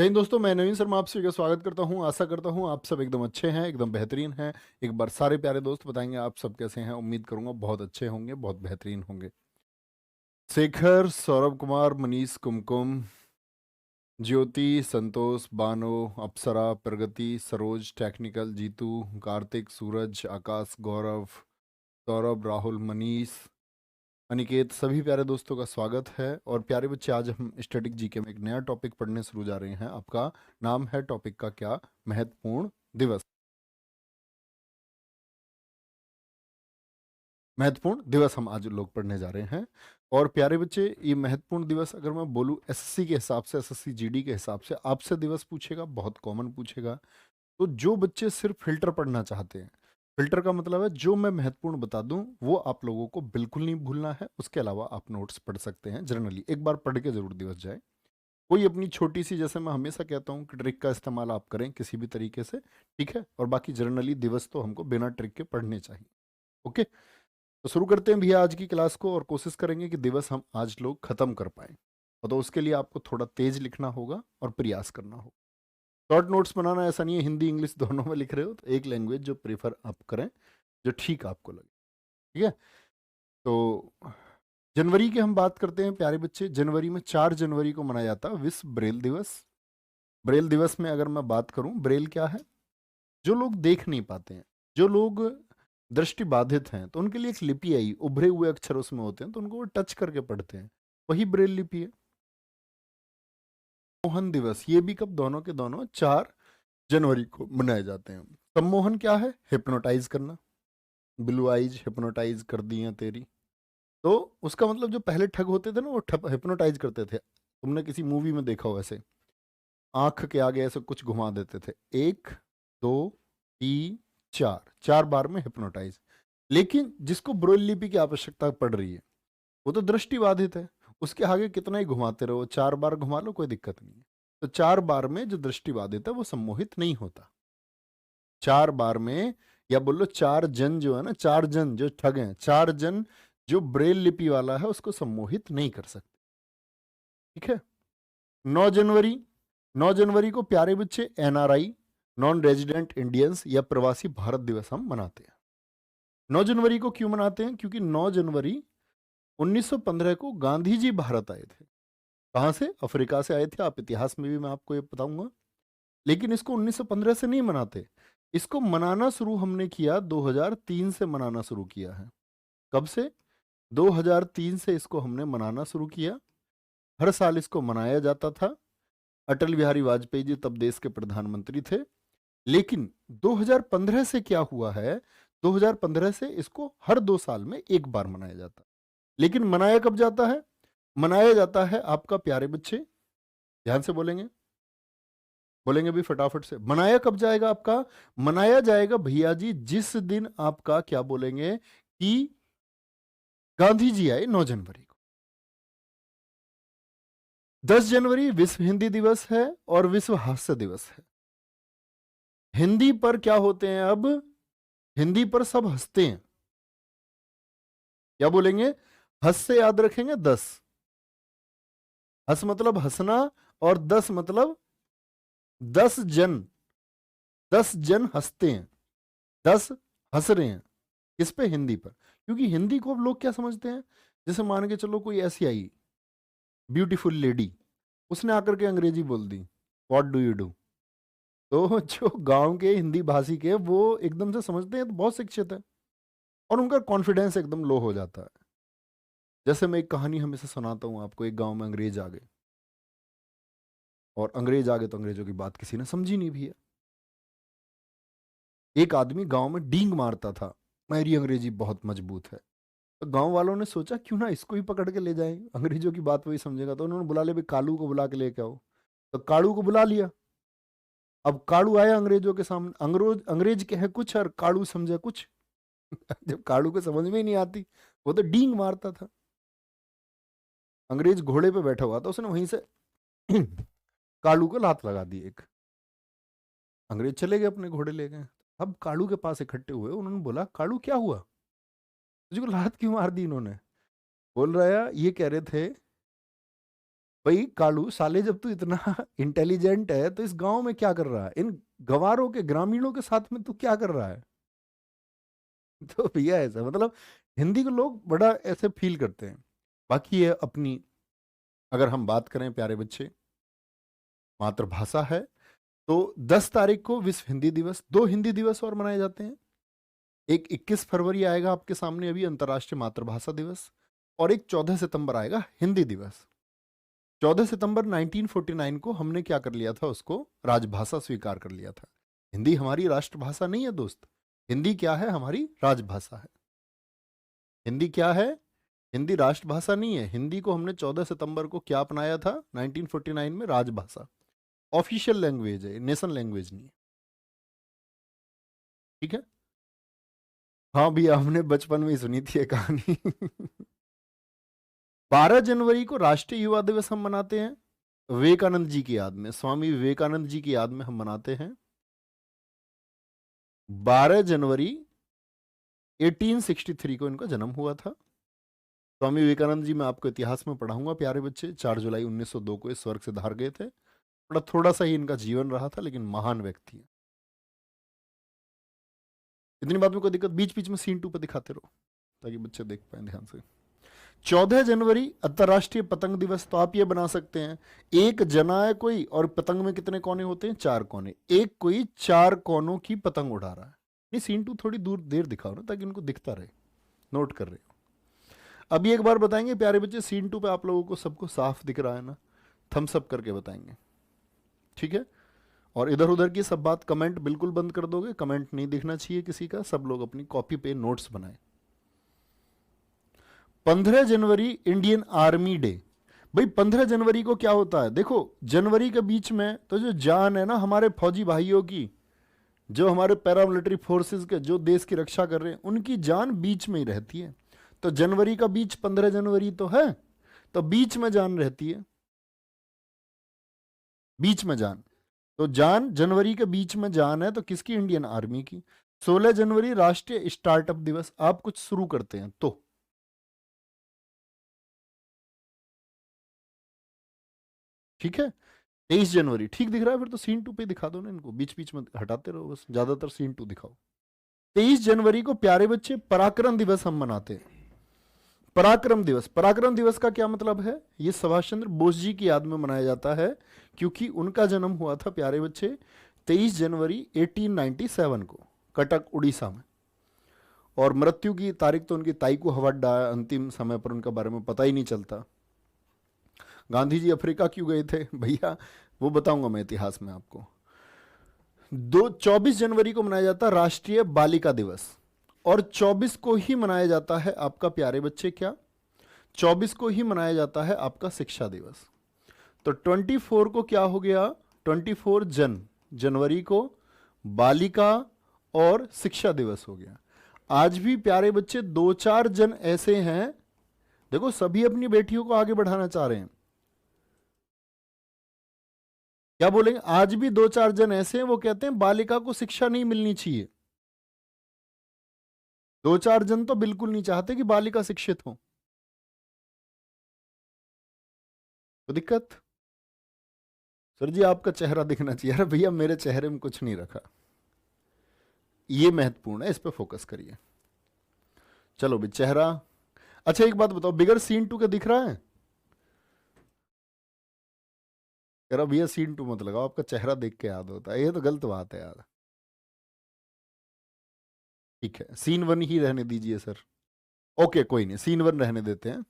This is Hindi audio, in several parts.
जय हिंद दोस्तों, मैं नवीन शर्मा आप सभी का स्वागत करता हूं। आशा करता हूं आप सब एकदम अच्छे हैं, एकदम बेहतरीन हैं। एक बार सारे प्यारे दोस्त बताएंगे आप सब कैसे हैं। उम्मीद करूंगा बहुत अच्छे होंगे, बहुत बेहतरीन होंगे। शेखर, सौरभ कुमार, मनीष, कुमकुम, ज्योति, संतोष, बानो, अप्सरा, प्रगति, सरोज, टेक्निकल, जीतू, कार्तिक, सूरज, आकाश, गौरव, सौरभ, राहुल, मनीष, अनिकेत, सभी प्यारे दोस्तों का स्वागत है। और प्यारे बच्चे, आज हम स्टैटिक जीके में एक नया टॉपिक पढ़ने शुरू जा रहे हैं। आपका नाम है टॉपिक का क्या? महत्वपूर्ण दिवस। महत्वपूर्ण दिवस हम आज लोग पढ़ने जा रहे हैं। और प्यारे बच्चे, ये महत्वपूर्ण दिवस अगर मैं बोलूँ एसएससी के हिसाब से, एसएससी जीडी के हिसाब से आपसे दिवस पूछेगा, बहुत कॉमन पूछेगा। तो जो बच्चे सिर्फ फिल्टर पढ़ना चाहते हैं, फिल्टर का मतलब है जो मैं महत्वपूर्ण बता दूं वो आप लोगों को बिल्कुल नहीं भूलना है। उसके अलावा आप नोट्स पढ़ सकते हैं। जनरली एक बार पढ़ के जरूर दिवस जाए। कोई अपनी छोटी सी, जैसे मैं हमेशा कहता हूँ कि ट्रिक का इस्तेमाल आप करें किसी भी तरीके से, ठीक है। और बाकी जनरली दिवस तो हमको बिना ट्रिक के पढ़ने चाहिए। ओके, तो शुरू करते हैं भैया आज की क्लास को, और कोशिश करेंगे कि दिवस हम आज लोग खत्म कर पाए। और तो उसके लिए आपको थोड़ा तेज लिखना होगा और प्रयास करना होगा। शॉर्ट नोट्स बनाना ऐसा नहीं है, हिंदी इंग्लिश दोनों में लिख रहे हो तो एक लैंग्वेज जो प्रेफर आप करें, जो ठीक आपको लगे, ठीक है। तो जनवरी की हम बात करते हैं प्यारे बच्चे। जनवरी में 4 जनवरी को मनाया जाता है विश्व ब्रेल दिवस। ब्रेल दिवस में अगर मैं बात करूं, ब्रेल क्या है? जो लोग देख नहीं पाते हैं, जो लोग दृष्टि बाधित हैं, तो उनके लिए एक लिपि आई, उभरे हुए अक्षर उसमें होते हैं, तो उनको वो टच करके पढ़ते हैं, वही ब्रेल लिपि है। मोहन दिवस, ये भी कब? दोनों के दोनों 4 जनवरी को मनाए जाते हैं। सम्मोहन क्या है? हिप्नोटाइज करना। ब्लू आइज हिप्नोटाइज कर दी हैं तेरी। तो उसका मतलब जो पहले ठग होते थे ना, वो हिप्नोटाइज करते थे। तुमने किसी मूवी में देखा हो ऐसे, आंख के आगे ऐसे कुछ घुमा देते थे, 1 2 3 4, 4 बार में हिप्नोटाइज। लेकिन जिसको ब्रेल लिपि की आवश्यकता पड़ रही है, वो तो दृष्टि बाधित है। उसके आगे कितना ही घुमाते रहो, 4 बार घुमा लो, कोई दिक्कत नहीं है। तो 4 बार में जो दृष्टि बाधित है वो सम्मोहित नहीं होता। 4 बार में, या बोलो 4 जन जो है ना, 4 जन जो ठग हैं, 4 जन जो ब्रेल लिपि वाला है उसको सम्मोहित नहीं कर सकते, ठीक है। 9 जनवरी, 9 जनवरी को प्यारे बच्चे एनआरआई, नॉन रेजिडेंट इंडियंस या प्रवासी भारत दिवस हम मनाते हैं। 9 जनवरी को क्यों मनाते हैं? क्योंकि 9 जनवरी 1915 को गांधी जी भारत आए थे। कहाँ से? अफ्रीका से आए थे। आप इतिहास में भी मैं आपको ये बताऊंगा। लेकिन इसको 1915 से नहीं मनाते। इसको मनाना शुरू हमने किया 2003 से मनाना शुरू किया है। कब से? 2003 से इसको हमने मनाना शुरू किया। हर साल इसको मनाया जाता था। अटल बिहारी वाजपेयी जी तब देश के प्रधानमंत्री थे। लेकिन 2015 से क्या हुआ है? 2015 से इसको हर 2 साल में एक बार मनाया जाता है। लेकिन मनाया कब जाता है? मनाया जाता है आपका, प्यारे बच्चे ध्यान से बोलेंगे, बोलेंगे भी फटाफट से, मनाया कब जाएगा आपका? मनाया जाएगा भैया जी जिस दिन आपका, क्या बोलेंगे, कि गांधी जी आए 9 जनवरी को। 10 जनवरी विश्व हिंदी दिवस है और विश्व हास्य दिवस है। हिंदी पर क्या होते हैं अब? हिंदी पर सब हंसते हैं। क्या बोलेंगे? हंस से याद रखेंगे 10। हंस मतलब हंसना, और 10 मतलब 10 जन। 10 जन हंसते हैं, 10 हंस रहे हैं। किस पे? हिंदी पर। क्योंकि हिंदी को अब लोग क्या समझते हैं, जैसे मान के चलो कोई ऐसी आई ब्यूटीफुल लेडी, उसने आकर के अंग्रेजी बोल दी, व्हाट डू यू डू, तो जो गांव के हिंदी भाषी के वो एकदम से समझते हैं तो बहुत शिक्षित है, और उनका कॉन्फिडेंस एकदम लो हो जाता है। जैसे मैं एक कहानी हमेशा सुनाता हूँ आपको। एक गांव में अंग्रेज आ गए, और अंग्रेज आ गए तो अंग्रेजों की बात किसी ने समझी नहीं भी है। एक आदमी गांव में डींग मारता था, मेरी अंग्रेजी बहुत मजबूत है। तो गांव वालों ने सोचा क्यों ना इसको ही पकड़ के ले जाएं, अंग्रेजों की बात वही समझेगा। तो उन्होंने बुला लिया, भाई कालू को बुला के लेके आओ। तो कालू को बुला लिया। अब कालू आया अंग्रेजों के सामने। अंग्रेज अंग्रेज कहे कुछ और कालू समझे कुछ। जब कालू को समझ में ही नहीं आती, वो तो डींग मारता था। अंग्रेज घोड़े पे बैठा हुआ था, उसने वहीं से कालू को लात लगा दी एक। अंग्रेज चले गए, अपने घोड़े ले गए। अब कालू के पास इकट्ठे हुए, उन्होंने बोला, कालू क्या हुआ, तुझको लात क्यों मार दी इन्होंने? बोल रहा है, ये कह रहे थे भाई कालू साले, जब तू इतना इंटेलिजेंट है तो इस गांव में क्या कर रहा है, इन गंवारों के ग्रामीणों के साथ में तू क्या कर रहा है? तो भैया ऐसा मतलब हिंदी को लोग बड़ा ऐसे फील करते हैं। बाकी ये अपनी, अगर हम बात करें प्यारे बच्चे, मातृभाषा है तो 10 तारीख को विश्व हिंदी दिवस, 2 हिंदी दिवस और मनाए जाते हैं। एक 21 फरवरी आएगा आपके सामने अभी, अंतर्राष्ट्रीय मातृभाषा दिवस, और एक 14 सितंबर आएगा हिंदी दिवस। 14 सितंबर 1949 को हमने क्या कर लिया था, उसको राजभाषा स्वीकार कर लिया था। हिंदी हमारी राष्ट्रभाषा नहीं है दोस्त, हिंदी क्या है, हमारी राजभाषा है। हिंदी क्या है, हिंदी राष्ट्रभाषा नहीं है। हिंदी को हमने 14 सितंबर को क्या अपनाया था 1949 में, राजभाषा। ऑफिशियल लैंग्वेज है, नेशनल लैंग्वेज नहीं है। ठीक है, हाँ भैया हमने बचपन में ही सुनी थी ये कहानी। 12 जनवरी को राष्ट्रीय युवा दिवस हम मनाते हैं, विवेकानंद जी की याद में, स्वामी विवेकानंद जी की याद में हम मनाते हैं। 12 जनवरी 1863 को इनका जन्म हुआ था। स्वामी विवेकानंद जी मैं आपको इतिहास में पढ़ाऊंगा प्यारे बच्चे। 4 जुलाई 1902 को इस स्वर्ग से धार गए थे। थोड़ा सा ही इनका जीवन रहा था, लेकिन महान व्यक्ति है। इतनी बात में कोई दिक्कत, बीच बीच में सीन 2 पे दिखाते रहो ताकि बच्चे देख पाए ध्यान से। 14 जनवरी अंतर्राष्ट्रीय पतंग दिवस। तो आप ये बना सकते हैं, एक जना है कोई, और पतंग में कितने कोने होते हैं, 4 कोने। एक कोई 4 कोनों की पतंग उड़ा रहा है। ये सीन 2 थोड़ी दूर देर दिखाओ ना, ताकि उनको दिखता रहे, नोट कर रहे हो। अभी एक बार बताएंगे प्यारे बच्चे, सीन 2 पे आप लोगों को सबको साफ दिख रहा है ना, थम्स अप करके बताएंगे, ठीक है। और इधर उधर की सब बात कमेंट बिल्कुल बंद कर दोगे, कमेंट नहीं दिखना चाहिए किसी का, सब लोग अपनी कॉपी पे नोट्स बनाए। 15 जनवरी इंडियन आर्मी डे। भाई 15 जनवरी को क्या होता है, देखो जनवरी के बीच में तो जो जान है ना हमारे फौजी भाइयों की, जो हमारे पैरामिलिट्री फोर्सेस के, जो देश की रक्षा कर रहे हैं, उनकी जान बीच में ही रहती है। तो जनवरी का बीच 15 जनवरी तो है, तो बीच में जान रहती है, बीच में जान। तो जान जनवरी के बीच में जान है तो किसकी, इंडियन आर्मी की। 16 जनवरी राष्ट्रीय स्टार्टअप दिवस। आप कुछ शुरू करते हैं तो, ठीक है। 23 जनवरी ठीक दिख रहा है, फिर तो सीन 2 पे दिखा दो ना इनको, बीच बीच में हटाते रहो बस, ज्यादातर सीन 2 दिखाओ। 23 जनवरी को प्यारे बच्चे पराक्रम दिवस हम मनाते हैं। पराक्रम दिवस, पराक्रम दिवस का क्या मतलब है, ये सुभाष चंद्र बोस जी की याद में मनाया जाता है, क्योंकि उनका जन्म हुआ था प्यारे बच्चे 23 जनवरी 1897 को कटक उड़ीसा में। और मृत्यु की तारीख तो उनकी ताई को हवा अड्डा, अंतिम समय पर उनका बारे में पता ही नहीं चलता। गांधी जी अफ्रीका क्यों गए थे भैया, वो बताऊंगा मैं इतिहास में आपको। 24 जनवरी को मनाया जाता है राष्ट्रीय बालिका दिवस, और 24 को ही मनाया जाता है आपका प्यारे बच्चे क्या, 24 को ही मनाया जाता है आपका शिक्षा दिवस। तो 24 को क्या हो गया, 24 जनवरी को बालिका और शिक्षा दिवस हो गया। आज भी प्यारे बच्चे 2-4 जन ऐसे हैं, देखो सभी अपनी बेटियों को आगे बढ़ाना चाह रहे हैं। क्या बोलेंगे, आज भी 2-4 जन ऐसे हैं वो कहते हैं बालिका को शिक्षा नहीं मिलनी चाहिए। 2-4 जन तो बिल्कुल नहीं चाहते कि बालिका शिक्षित हो। तो दिक्कत, सर जी आपका चेहरा दिखना चाहिए। अरे भैया मेरे चेहरे में कुछ नहीं रखा, ये महत्वपूर्ण है, इस पे फोकस करिए। चलो भी चेहरा। अच्छा एक बात बताओ, बिगर सीन 2 का दिख रहा है? कह रहा भैया सीन 2 मत लगाओ, आपका चेहरा देख के याद होता है, ये तो गलत बात है यार। ठीक है सीन 1 ही रहने दीजिए सर। ओके कोई नहीं, सीन 1 रहने देते हैं।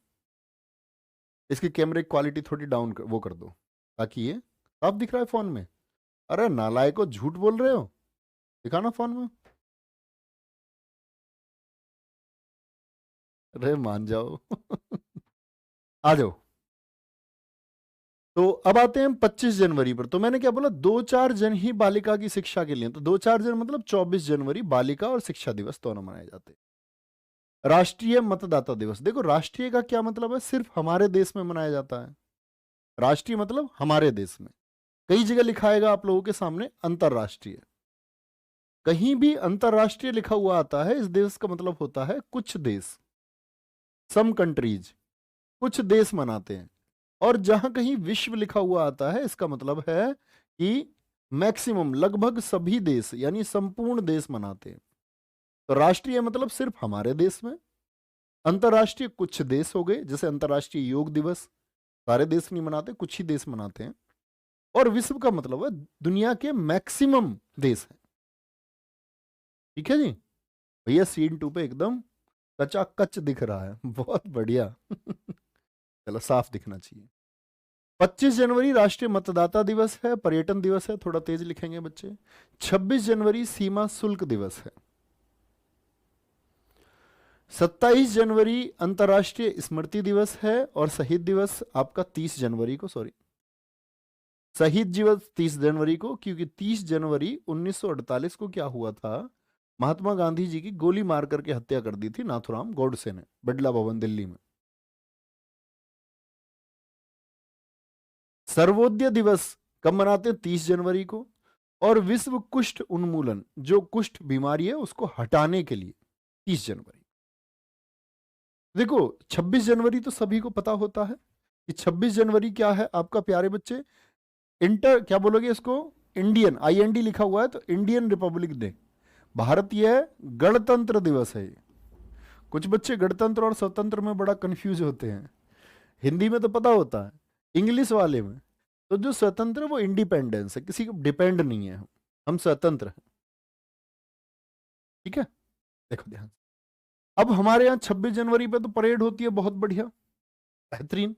इसकी कैमरे की क्वालिटी थोड़ी डाउन वो कर दो, ताकि ये साफ दिख रहा है फोन में। अरे नालायको झूठ बोल रहे हो, दिखाना फोन में। अरे मान जाओ। आ जाओ। तो अब आते हैं 25 जनवरी पर। तो मैंने क्या बोला, 2-4 जन ही बालिका की शिक्षा के लिए, तो 2-4 जन मतलब 24 जनवरी बालिका और शिक्षा दिवस दोनों मनाए जाते हैं। राष्ट्रीय मतदाता दिवस। देखो राष्ट्रीय का क्या मतलब है, सिर्फ हमारे देश में मनाया जाता है। राष्ट्रीय मतलब हमारे देश में, कई जगह लिखाएगा आप लोगों के सामने अंतरराष्ट्रीय। कहीं भी अंतरराष्ट्रीय लिखा हुआ आता है, इस देश का मतलब होता है कुछ देश, सम कंट्रीज, कुछ देश मनाते हैं। और जहां कहीं विश्व लिखा हुआ आता है इसका मतलब है कि मैक्सिमम लगभग सभी देश यानी संपूर्ण देश मनाते हैं। तो राष्ट्रीय मतलब सिर्फ हमारे देश में, अंतर्राष्ट्रीय कुछ देश हो गए, जैसे अंतर्राष्ट्रीय योग दिवस सारे देश नहीं मनाते, कुछ ही देश मनाते हैं। और विश्व का मतलब है दुनिया के मैक्सिमम देश हैं। ठीक है जी, भैया सीन 2 पे एकदम कचाकच दिख रहा है, बहुत बढ़िया। चलो साफ दिखना चाहिए। 25 जनवरी राष्ट्रीय मतदाता दिवस है, पर्यटन दिवस है, थोड़ा तेज लिखेंगे बच्चे। 26 जनवरी सीमा शुल्क दिवस है। 27 जनवरी अंतर्राष्ट्रीय स्मृति दिवस है, और शहीद दिवस आपका 30 जनवरी को, सॉरी शहीद दिवस 30 जनवरी को, क्योंकि 30 जनवरी 1948 को क्या हुआ था, महात्मा गांधी जी की गोली मार करके हत्या कर दी थी नाथुराम गोडसे ने, बिड़ला भवन दिल्ली में। सर्वोदय दिवस कब मनाते हैं, 30 जनवरी को। और विश्व कुष्ठ उन्मूलन, जो कुष्ठ बीमारी है उसको हटाने के लिए 30 जनवरी। देखो 26 जनवरी तो सभी को पता होता है कि 26 जनवरी क्या है आपका प्यारे बच्चे, इंटर क्या बोलोगे इसको, इंडियन, IND लिखा हुआ है तो इंडियन रिपब्लिक डे, भारतीय गणतंत्र दिवस है ये। कुछ बच्चे गणतंत्र और स्वतंत्र में बड़ा कंफ्यूज होते हैं, हिंदी में तो पता होता है, इंग्लिश वाले में तो जो स्वतंत्र वो इंडिपेंडेंस है, किसी को डिपेंड नहीं है, हम स्वतंत्र हैं। ठीक है, देखो ध्यान से। अब हमारे यहाँ 26 जनवरी पे तो परेड होती है, बहुत बढ़िया, बेहतरीन।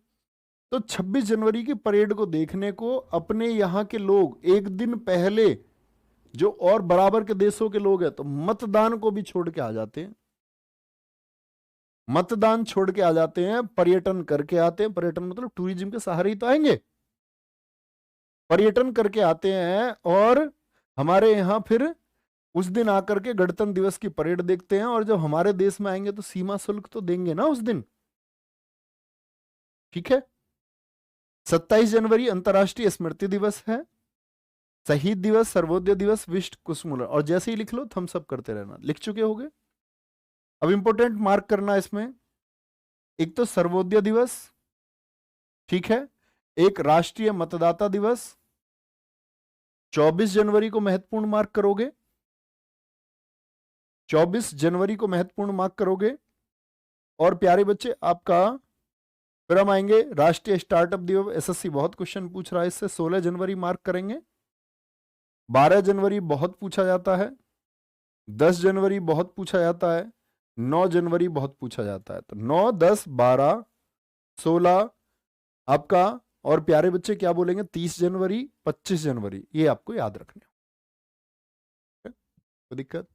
तो 26 जनवरी की परेड को देखने को अपने यहाँ के लोग एक दिन पहले, जो और बराबर के देशों के लोग हैं, तो मतदान को भी छोड़ के आ जाते हैं, मतदान छोड़ के आ जाते हैं, पर्यटन करके आते हैं, पर्यटन मतलब टूरिज्म के सहारे ही तो आएंगे, पर्यटन करके आते हैं, और हमारे यहाँ फिर उस दिन आकर के गणतंत्र दिवस की परेड देखते हैं, और जब हमारे देश में आएंगे तो सीमा शुल्क तो देंगे ना उस दिन। ठीक है, 27 जनवरी अंतर्राष्ट्रीय स्मृति दिवस है, शहीद दिवस, सर्वोदय दिवस, विश्व कुष्ठ उन्मूलन, और जैसे ही लिख लो थम्स अप करते रहना, लिख चुके होगे। अब इंपॉर्टेंट मार्क करना इसमें, एक तो सर्वोदय दिवस, ठीक है, एक राष्ट्रीय मतदाता दिवस, 24 जनवरी को महत्वपूर्ण मार्क करोगे, 24 जनवरी को महत्वपूर्ण मार्क करोगे। और प्यारे बच्चे आपका फिर हम आएंगे राष्ट्रीय स्टार्टअप दिवस, SSC बहुत क्वेश्चन पूछ रहा है इससे, 16 जनवरी मार्क करेंगे। 12 जनवरी बहुत पूछा जाता है, 10 जनवरी बहुत पूछा जाता है, 9 जनवरी बहुत पूछा जाता है। तो 9, 10, 12, 16 आपका, और प्यारे बच्चे क्या बोलेंगे, 30 जनवरी, 25 जनवरी, ये आपको याद रखने। कोई दिक्कत,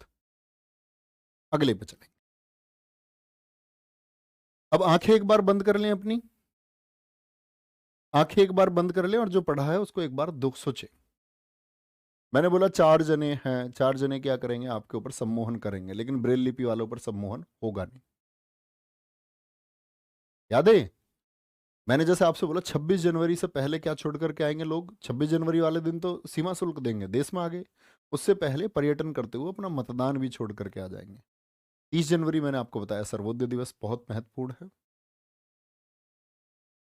अगले पे चलेंगे। अब आंखें एक बार बंद कर लें अपनी, आंखें एक बार बंद कर लें, और जो पढ़ा है उसको एक बार दुख सोचे। मैंने बोला 4 जने हैं, 4 जने क्या करेंगे, आपके ऊपर सम्मोहन करेंगे, लेकिन ब्रेल लिपि वालों पर सम्मोहन होगा नहीं, याद है। मैंने जैसे आपसे बोला 26 जनवरी से पहले क्या छोड़ करके आएंगे लोग, 26 जनवरी वाले दिन तो सीमा शुल्क देंगे, देश में आ गए, उससे पहले पर्यटन करते हुए अपना मतदान भी छोड़ करके आ जाएंगे। 30 जनवरी मैंने आपको बताया सर्वोदय दिवस बहुत महत्वपूर्ण है।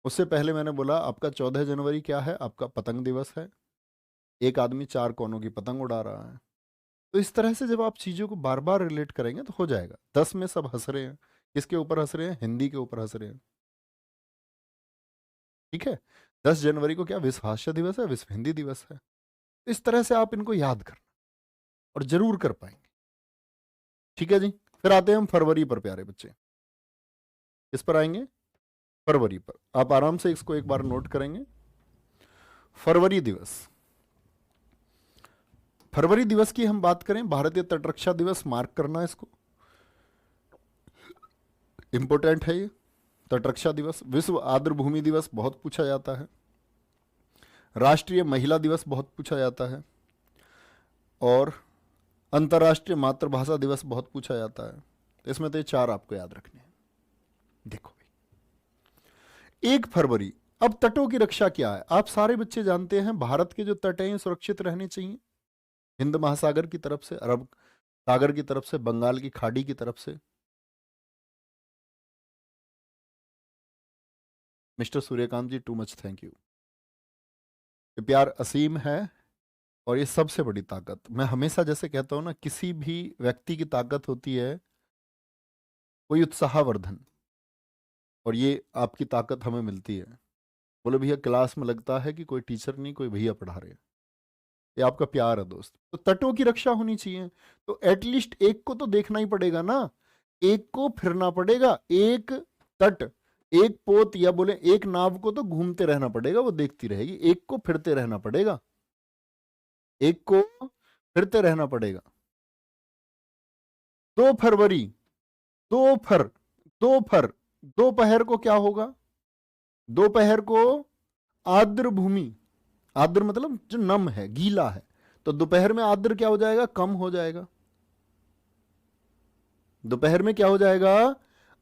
उससे पहले मैंने बोला आपका 14 जनवरी क्या है, आपका पतंग दिवस है, एक आदमी 4 कोनों की पतंग उड़ा रहा है। तो इस तरह से जब आप चीज़ों को बार बार रिलेट करेंगे तो हो जाएगा। 10 में सब हंस रहे हैं, किसके ऊपर हंस रहे हैं, हिंदी के ऊपर हंस रहे हैं। ठीक है, 10 जनवरी को क्या विश्व हास्य दिवस है, विश्व हिंदी दिवस है। तो इस तरह से आप इनको याद करना, और जरूर कर पाएंगे। ठीक है जी, फिर आते हैं हम फरवरी पर प्यारे बच्चे। किस पर आएंगे, फरवरी पर। आप आराम से इसको एक बार नोट करेंगे, फरवरी दिवस। फरवरी दिवस की हम बात करें, भारतीय तटरक्षा दिवस, मार्क करना इसको, इंपोर्टेंट है ये तटरक्षा दिवस। विश्व आर्द्रभूमि दिवस बहुत पूछा जाता है, राष्ट्रीय महिला दिवस बहुत पूछा जाता है, और अंतर्राष्ट्रीय मातृभाषा दिवस बहुत पूछा जाता है। तो इसमें तो ये 4 आपको याद रखने हैं। देखो भाई, 1 फरवरी, अब तटों की रक्षा क्या है, आप सारे बच्चे जानते हैं भारत के जो तट हैं सुरक्षित रहने चाहिए, हिंद महासागर की तरफ से, अरब सागर की तरफ से, बंगाल की खाड़ी की तरफ से। Mister Suryakant ji, too much thank you. ये प्यार असीम है और ये सबसे बड़ी ताकत। मैं हमेशा जैसे कहता हूं ना, किसी भी व्यक्ति की ताकत होती है कोई उत्साहवर्धन, और ये आपकी ताकत हमें मिलती है। बोले भैया क्लास में लगता है कि कोई टीचर नहीं, कोई भैया पढ़ा रहे हैं। ये आपका प्यार है दोस्त। तो तटों की रक्षा होनी चाहिए, तो एटलीस्ट एक को तो देखना ही पड़ेगा ना, एक को फिरना पड़ेगा। एक तट, एक पोत, या बोले एक नाव को तो घूमते रहना पड़ेगा, वो देखती रहेगी। एक को फिरते रहना पड़ेगा, एक को फिरते रहना पड़ेगा। 2 फरवरी, दोपहर, दोपहर, दोपहर को क्या होगा? दोपहर को आर्द्र भूमि, आर्द्र मतलब जो नम है, गीला है, तो दोपहर में आर्द्र क्या हो जाएगा? कम हो जाएगा। दोपहर में क्या हो जाएगा?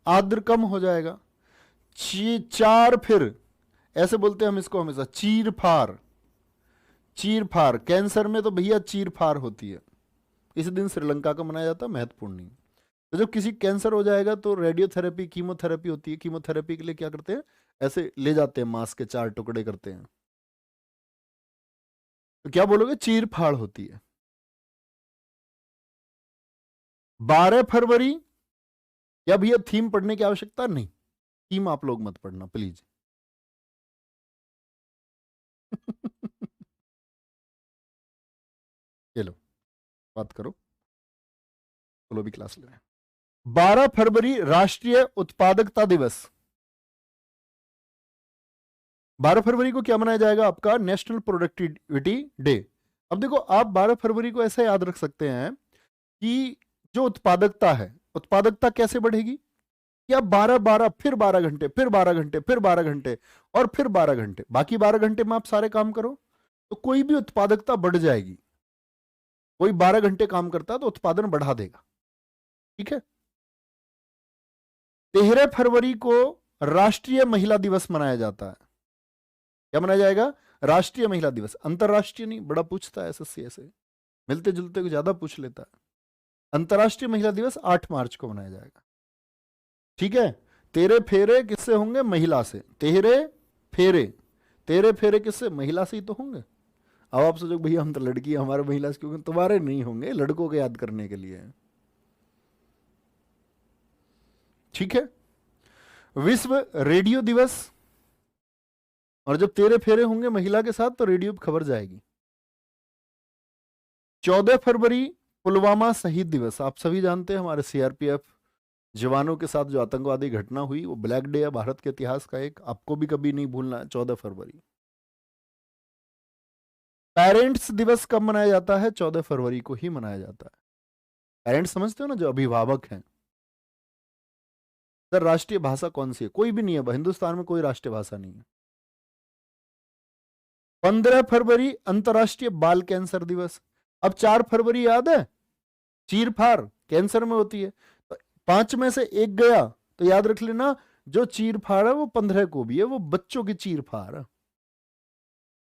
आर्द्र कम हो जाएगा। चार फिर, ऐसे बोलते हैं हम इसको हमेशा, चीर फार। चीर फार, कैंसर में तो भैया चीर फार होती है। इस दिन श्रीलंका का मनाया जाता है, महत्वपूर्ण नहीं। तो जब किसी कैंसर हो जाएगा तो रेडियोथेरेपी, कीमोथेरेपी होती है। कीमोथेरेपी के लिए क्या करते हैं? ऐसे ले जाते हैं, मांस के 4 टुकड़े करते हैं। तो क्या बोलोगे? चीर फाड़ होती है। 12 फरवरी, या भैया थीम पढ़ने की आवश्यकता नहीं, थीम आप लोग मत पढ़ना प्लीज। ये लो, बात करो, चलो भी क्लास ले रहे हैं। 12 फरवरी राष्ट्रीय उत्पादकता दिवस। 12 फरवरी को क्या मनाया जाएगा? आपका नेशनल प्रोडक्टिविटी डे। अब देखो, आप 12 फरवरी को ऐसे याद रख सकते हैं कि जो उत्पादकता है, उत्पादकता कैसे बढ़ेगी? या 12-12, फिर 12 घंटे, फिर 12 घंटे, फिर 12 घंटे, और फिर 12 घंटे, बाकी 12 घंटे में आप सारे काम करो, तो कोई भी उत्पादकता बढ़ जाएगी। कोई 12 घंटे काम करता है तो उत्पादन बढ़ा देगा। ठीक है। 13 फरवरी को राष्ट्रीय महिला दिवस मनाया जाता है। क्या मनाया जाएगा? राष्ट्रीय महिला दिवस। अंतरराष्ट्रीय नहीं, बड़ा पूछता है एसएससी, ऐसे मिलते जुलते को ज्यादा पूछ लेता है। अंतरराष्ट्रीय महिला दिवस 8 मार्च को मनाया जाएगा। ठीक है। तेरे फेरे किससे होंगे? महिला से। तेरे फेरे, तेरे फेरे किससे? महिला से ही तो होंगे। अब आप सोचो भैया हम तो लड़की, हमारे महिला से क्यों? तुम्हारे नहीं होंगे, लड़कों को याद करने के लिए। ठीक है। विश्व रेडियो दिवस, और जब तेरे फेरे होंगे महिला के साथ तो रेडियो पर खबर जाएगी। 14 फरवरी पुलवामा शहीद दिवस। आप सभी जानते हैं हमारे सीआरपीएफ जवानों के साथ जो आतंकवादी घटना हुई, वो ब्लैक डे है भारत के इतिहास का एक, आपको भी कभी नहीं भूलना है। 14 फरवरी। पेरेंट्स दिवस कब मनाया जाता है? 14 फरवरी को ही मनाया जाता है। पेरेंट्स समझते हो ना, जो अभिभावक हैं। सर राष्ट्रीय भाषा कौन सी है? कोई भी नहीं है, हिंदुस्तान में कोई राष्ट्रीय भाषा नहीं है। 15 फरवरी अंतर्राष्ट्रीय बाल कैंसर दिवस। अब 4 फरवरी याद है? चीर फाड़ कैंसर में होती है, तो 5 में से एक गया तो याद रख लेना, जो चीर फाड़ है वो 15 को भी है, वो बच्चों की चीर फाड़।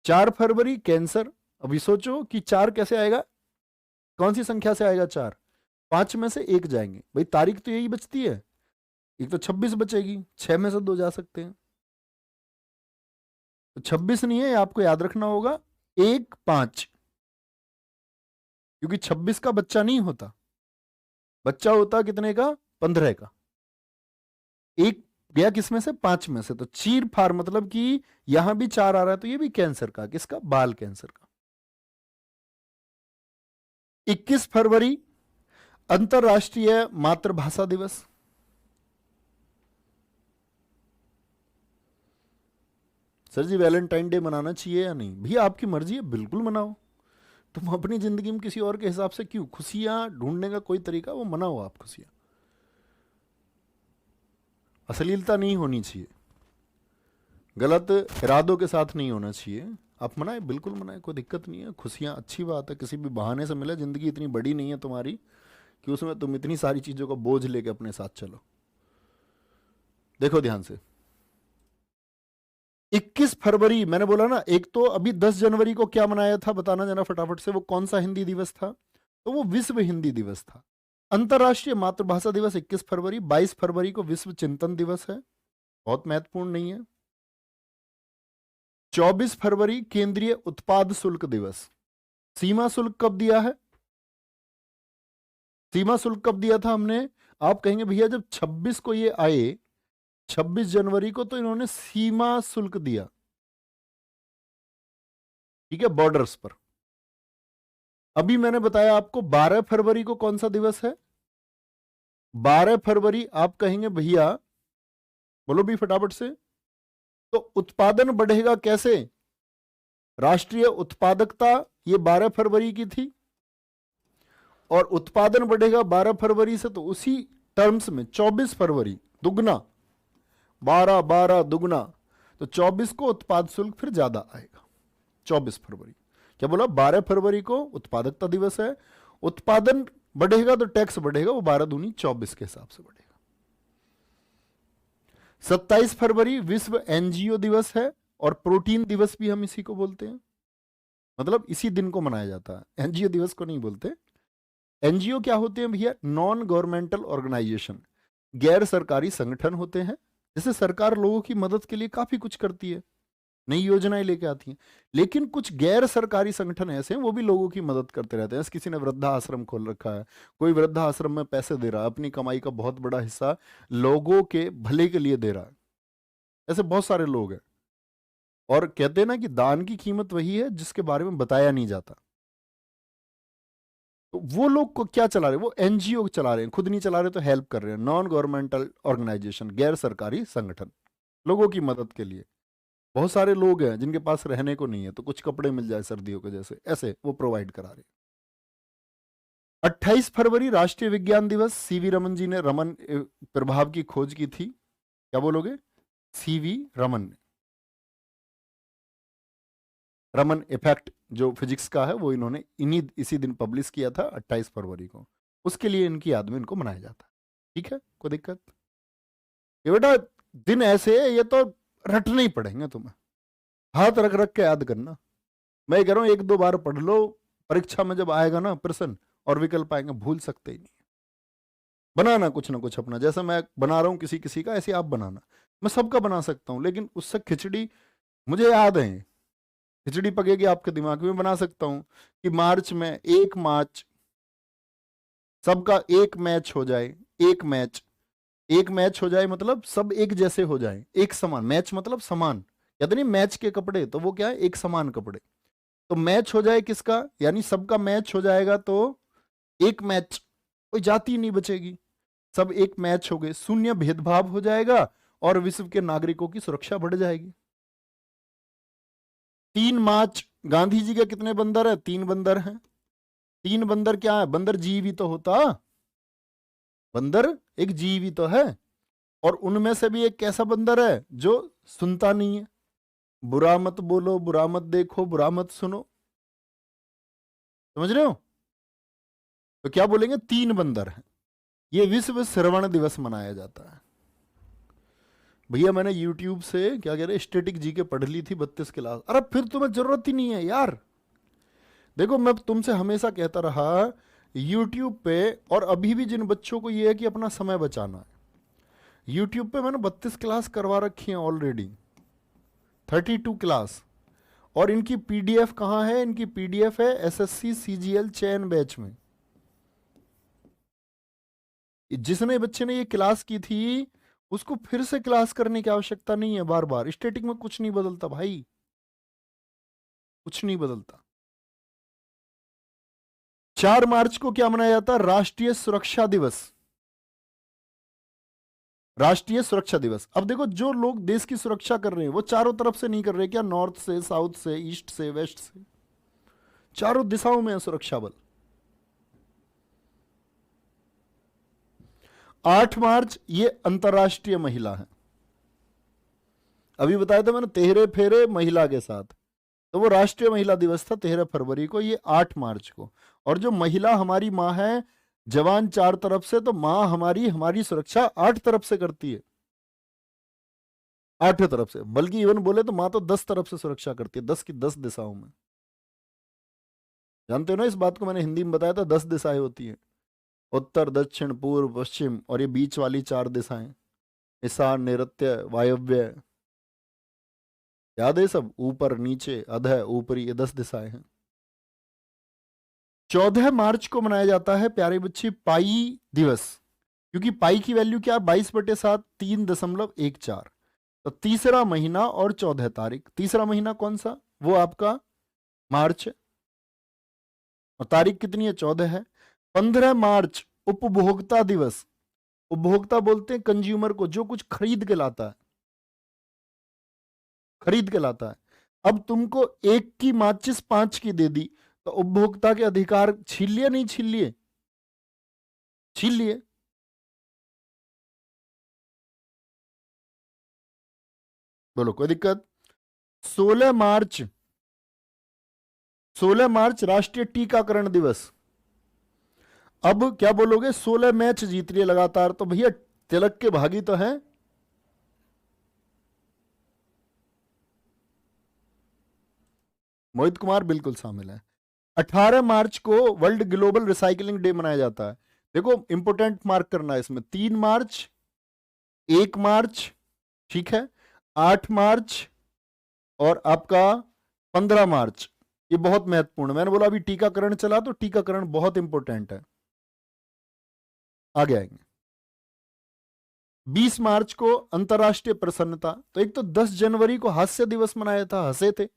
4 फरवरी कैंसर। अभी सोचो कि 4 कैसे आएगा, कौन सी संख्या से आएगा 4? 5 में से एक जाएंगे भाई, तारीख तो यही बचती है। एक तो 26 बचेगी, 6 में से 2 जा सकते हैं, तो 26 नहीं है, आपको याद रखना होगा 1-5, क्योंकि 26 का बच्चा नहीं होता, बच्चा होता कितने का? 15 का। एक गया किस में से? 5 में से। तो चीर फाड़ मतलब कि यहां भी 4 आ रहा है, तो ये भी कैंसर का। किसका? बाल कैंसर का। 21 फरवरी अंतरराष्ट्रीय मातृभाषा दिवस। सर जी वैलेंटाइन डे मनाना चाहिए या नहीं? भैया आपकी मर्जी है, बिल्कुल मनाओ। तुम अपनी जिंदगी में किसी और के हिसाब से क्यों? खुशियां ढूंढने का कोई तरीका, वो मनाओ आप खुशियां। अश्लीलता नहीं होनी चाहिए, गलत इरादों के साथ नहीं होना चाहिए। आप मनाए, बिल्कुल मनाए, कोई दिक्कत नहीं है। खुशियां अच्छी बात है, किसी भी बहाने से मिले। जिंदगी इतनी बड़ी नहीं है तुम्हारी कि उसमें तुम इतनी सारी चीजों का बोझ लेके अपने साथ चलो। देखो ध्यान से, 21 फरवरी मैंने बोला ना, एक तो अभी 10 जनवरी को क्या मनाया था, बताना जरा फटाफट से, वो कौन सा हिंदी दिवस था? तो वो विश्व हिंदी दिवस था। अंतरराष्ट्रीय मातृभाषा दिवस 21 फरवरी। 22 फरवरी को विश्व चिंतन दिवस है, बहुत महत्वपूर्ण नहीं है। 24 फरवरी केंद्रीय उत्पाद शुल्क दिवस। सीमा शुल्क कब दिया है? सीमा शुल्क कब दिया था हमने? आप कहेंगे भैया जब 26 को ये आए, 26 जनवरी को, तो इन्होंने सीमा शुल्क दिया, ठीक है, बॉर्डर्स पर। अभी मैंने बताया आपको 12 फरवरी को कौन सा दिवस है? 12 फरवरी आप कहेंगे भैया, बोलो भी फटाफट से, तो उत्पादन बढ़ेगा कैसे? राष्ट्रीय उत्पादकता ये 12 फरवरी की थी, और उत्पादन बढ़ेगा 12 फरवरी से, तो उसी टर्म्स में 24 फरवरी दुगना, 12 12 दुगना, तो 24 को उत्पाद शुल्क फिर ज्यादा आएगा। 24 फरवरी क्या बोला? 12 फरवरी को उत्पादकता दिवस है, उत्पादन बढ़ेगा तो टैक्स बढ़ेगा, वो 12 दूनी 24 के हिसाब से बढ़ेगा। 27 फरवरी विश्व एनजीओ दिवस है, और प्रोटीन दिवस भी हम इसी को बोलते हैं, मतलब इसी दिन को मनाया जाता है, एनजीओ दिवस को नहीं बोलते। एनजीओ क्या होते हैं भैया? नॉन गवर्नमेंटल ऑर्गेनाइजेशन, गैर सरकारी संगठन होते हैं। जैसे सरकार लोगों की मदद के लिए काफी कुछ करती है, नई योजनाएं लेके आती हैं, लेकिन कुछ गैर सरकारी संगठन ऐसे हैं वो भी लोगों की मदद करते रहते हैं। जैसे किसी ने वृद्धाश्रम खोल रखा है, कोई वृद्धाश्रम में पैसे दे रहा है, अपनी कमाई का बहुत बड़ा हिस्सा लोगों के भले के लिए दे रहा है, ऐसे बहुत सारे लोग हैं। और कहते हैं ना कि दान की कीमत वही है जिसके बारे में बताया नहीं जाता। तो वो लोग को क्या चला रहे हैं? वो एनजीओ चला रहे हैं, खुद नहीं चला रहे तो हेल्प कर रहे हैं। नॉन गवर्नमेंटल ऑर्गेनाइजेशन, गैर सरकारी संगठन, लोगों की मदद के लिए। बहुत सारे लोग हैं जिनके पास रहने को नहीं है, तो कुछ कपड़े मिल जाए सर्दियों के जैसे, ऐसे वो प्रोवाइड करा रहे हैं। 28 फरवरी राष्ट्रीय विज्ञान दिवस, सीवी रमन जी ने रमन प्रभाव की खोज की थी। क्या बोलोगे? सीवी रमन ने, रमन इफेक्ट जो फिजिक्स का है वो इन्होंने इसी दिन पब्लिश किया था 28 फरवरी को। उसके लिए इनकी याद में इनको मनाया जाता है। ठीक है, कोई दिक्कत? ये बेटा दिन ऐसे है, ये तो रटने ही पड़ेंगे तुम्हें, हाथ रख रख के याद करना। मैं कह रहा हूं 1-2 बार पढ़ लो, परीक्षा में जब आएगा ना प्रश्न और विकल्प आएंगे, भूल सकते ही नहीं। बनाना कुछ ना कुछ अपना, जैसा मैं बना रहा हूं किसी किसी का, ऐसे आप बनाना। मैं सबका बना सकता हूं, लेकिन उससे खिचड़ी मुझे याद है, खिचड़ी पकेगी आपके दिमाग में। बना सकता हूं कि मार्च में 1 मार्च सबका एक मैच हो जाए, एक मैच, एक मैच हो जाए मतलब सब एक जैसे हो जाए, एक समान। मैच मतलब समान, कहते नहीं मैच के कपड़े, तो वो क्या है? एक समान कपड़े। तो मैच हो जाए किसका? यानी सबका मैच हो जाएगा, तो एक मैच, कोई जाति नहीं बचेगी, सब एक मैच हो गए, शून्य भेदभाव हो जाएगा, और विश्व के नागरिकों की सुरक्षा बढ़ जाएगी। 3 मार्च गांधी जी के कितने बंदर है? 3 बंदर हैं। 3 बंदर क्या है? बंदर जीव ही तो होता, बंदर एक जीव ही तो है। और उनमें से भी एक कैसा बंदर है? जो सुनता नहीं है। बुरा मत बोलो, बुरा मत देखो, बुरा मत सुनो, समझ रहे हो? तो क्या बोलेंगे? 3 बंदर हैं। ये विश्व श्रवण दिवस मनाया जाता है। भैया मैंने YouTube से क्या कह रहे स्टैटिक जीके पढ़ ली थी 32 क्लास। अरे फिर तुम्हें जरूरत ही नहीं है यार। देखो मैं तुमसे हमेशा कहता रहा YouTube पे, और अभी भी जिन बच्चों को ये है कि अपना समय बचाना है, YouTube पे मैंने 32 क्लास करवा रखी है ऑलरेडी, 32 क्लास। और इनकी PDF कहाँ है? इनकी PDF है SSC CGL चयन बैच में। जिसने बच्चे ने ये क्लास की थी उसको फिर से क्लास करने की आवश्यकता नहीं है बार बार। स्टैटिक में कुछ नहीं बदलता भाई, कुछ नहीं बदलता। 4 मार्च को क्या मनाया जाता है? राष्ट्रीय सुरक्षा दिवस। राष्ट्रीय सुरक्षा दिवस। अब देखो जो लोग देश की सुरक्षा कर रहे हैं वो चारों तरफ से नहीं कर रहे क्या? नॉर्थ से, साउथ से, ईस्ट से, वेस्ट से, चारों दिशाओं में है सुरक्षा बल। 8 मार्च ये अंतर्राष्ट्रीय महिला है। अभी बताया था मैंने, तेहरे फेरे महिला के साथ, तो वो राष्ट्रीय महिला दिवस था 13 फरवरी को, ये 8 मार्च को। और जो महिला हमारी माँ है, जवान 4 तरफ से, तो माँ हमारी हमारी सुरक्षा 8 तरफ से करती है, 8 तरफ से। बल्कि इवन बोले तो माँ तो 10 तरफ से सुरक्षा करती है, 10 की 10 दिशाओं में। जानते हो ना इस बात को? मैंने हिंदी में बताया था 10 दिशाएं होती हैं, उत्तर, दक्षिण, पूर्व, पश्चिम, और ये बीच वाली 4 दिशाएं, ईशान, नैऋत्य, वायव्य। याद है सब, ऊपर नीचे अधः ऊपरी, ये 10 दिशाएं हैं। 14 मार्च को मनाया जाता है प्यारे बच्चे पाई दिवस, क्योंकि पाई की वैल्यू क्या, 22/7, 3.14। तो तीसरा महीना और 14 तारीख, तीसरा महीना कौन सा, वो आपका मार्च है, और तारीख कितनी है, 14 है। 15 मार्च उपभोक्ता दिवस, उपभोक्ता बोलते हैं कंज्यूमर को, जो कुछ खरीद के लाता है, खरीद के लाता है। अब तुमको एक की माचिस 5 की दे दी, तो उपभोक्ता के अधिकार छीन लिए, नहीं छीन लिए, छीन लिए। बोलो कोई दिक्कत। 16 मार्च, 16 मार्च राष्ट्रीय टीकाकरण दिवस। अब क्या बोलोगे, 16 मैच जीत रही है लगातार, तो भैया तिलक के भागी तो हैं। मोहित कुमार बिल्कुल शामिल है। 18 मार्च को वर्ल्ड ग्लोबल रिसाइकलिंग डे मनाया जाता है। देखो इंपोर्टेंट मार्क करना है इसमें, 3 मार्च, 1 मार्च, ठीक है, 8 मार्च, और आपका 15 मार्च। ये बहुत महत्वपूर्ण है, मैंने बोला अभी टीकाकरण चला, तो टीकाकरण बहुत इंपॉर्टेंट है, आगे आएंगे। 20 मार्च को अंतरराष्ट्रीय प्रसन्नता, तो एक तो 10 जनवरी को हास्य दिवस मनाया था, हंसे थे,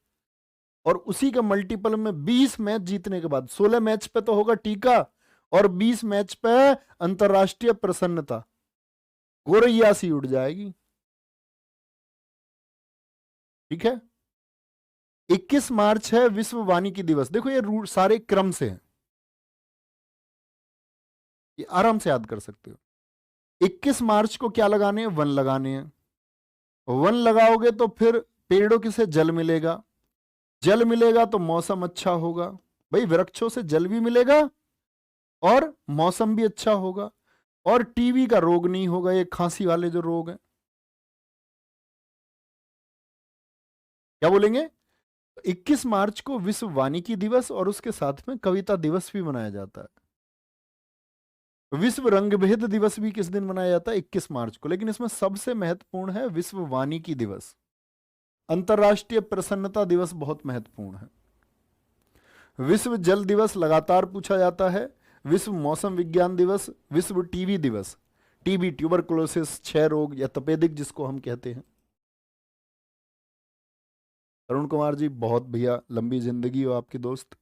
और उसी का मल्टीपल में 20 मैच जीतने के बाद 16 मैच पे तो होगा टीका, और 20 मैच पे अंतरराष्ट्रीय प्रसन्नता, गोरैया सी उड़ जाएगी, ठीक है। 21 मार्च है विश्व वानिकी दिवस। देखो ये रूट सारे क्रम से हैं, ये आराम से याद कर सकते हो। 21 मार्च को क्या लगाने हैं, वन लगाने हैं। वन लगाओगे तो फिर पेड़ों के से जल मिलेगा, जल मिलेगा तो मौसम अच्छा होगा। भाई वृक्षों से जल भी मिलेगा और मौसम भी अच्छा होगा, और टीबी का रोग नहीं होगा, ये खांसी वाले जो रोग हैं। क्या बोलेंगे, 21 मार्च को विश्व वानिकी दिवस, और उसके साथ में कविता दिवस भी मनाया जाता है। विश्व रंगभेद दिवस भी किस दिन मनाया जाता है, 21 मार्च को, लेकिन इसमें सबसे महत्वपूर्ण है विश्व वानिकी दिवस। अंतरराष्ट्रीय प्रसन्नता दिवस बहुत महत्वपूर्ण है। विश्व जल दिवस लगातार पूछा जाता है। विश्व मौसम विज्ञान दिवस, विश्व टीबी दिवस, टीबी ट्यूबरकुलोसिस, क्षय रोग या तपेदिक जिसको हम कहते हैं। अरुण कुमार जी बहुत भैया लंबी जिंदगी हो आपकी दोस्त,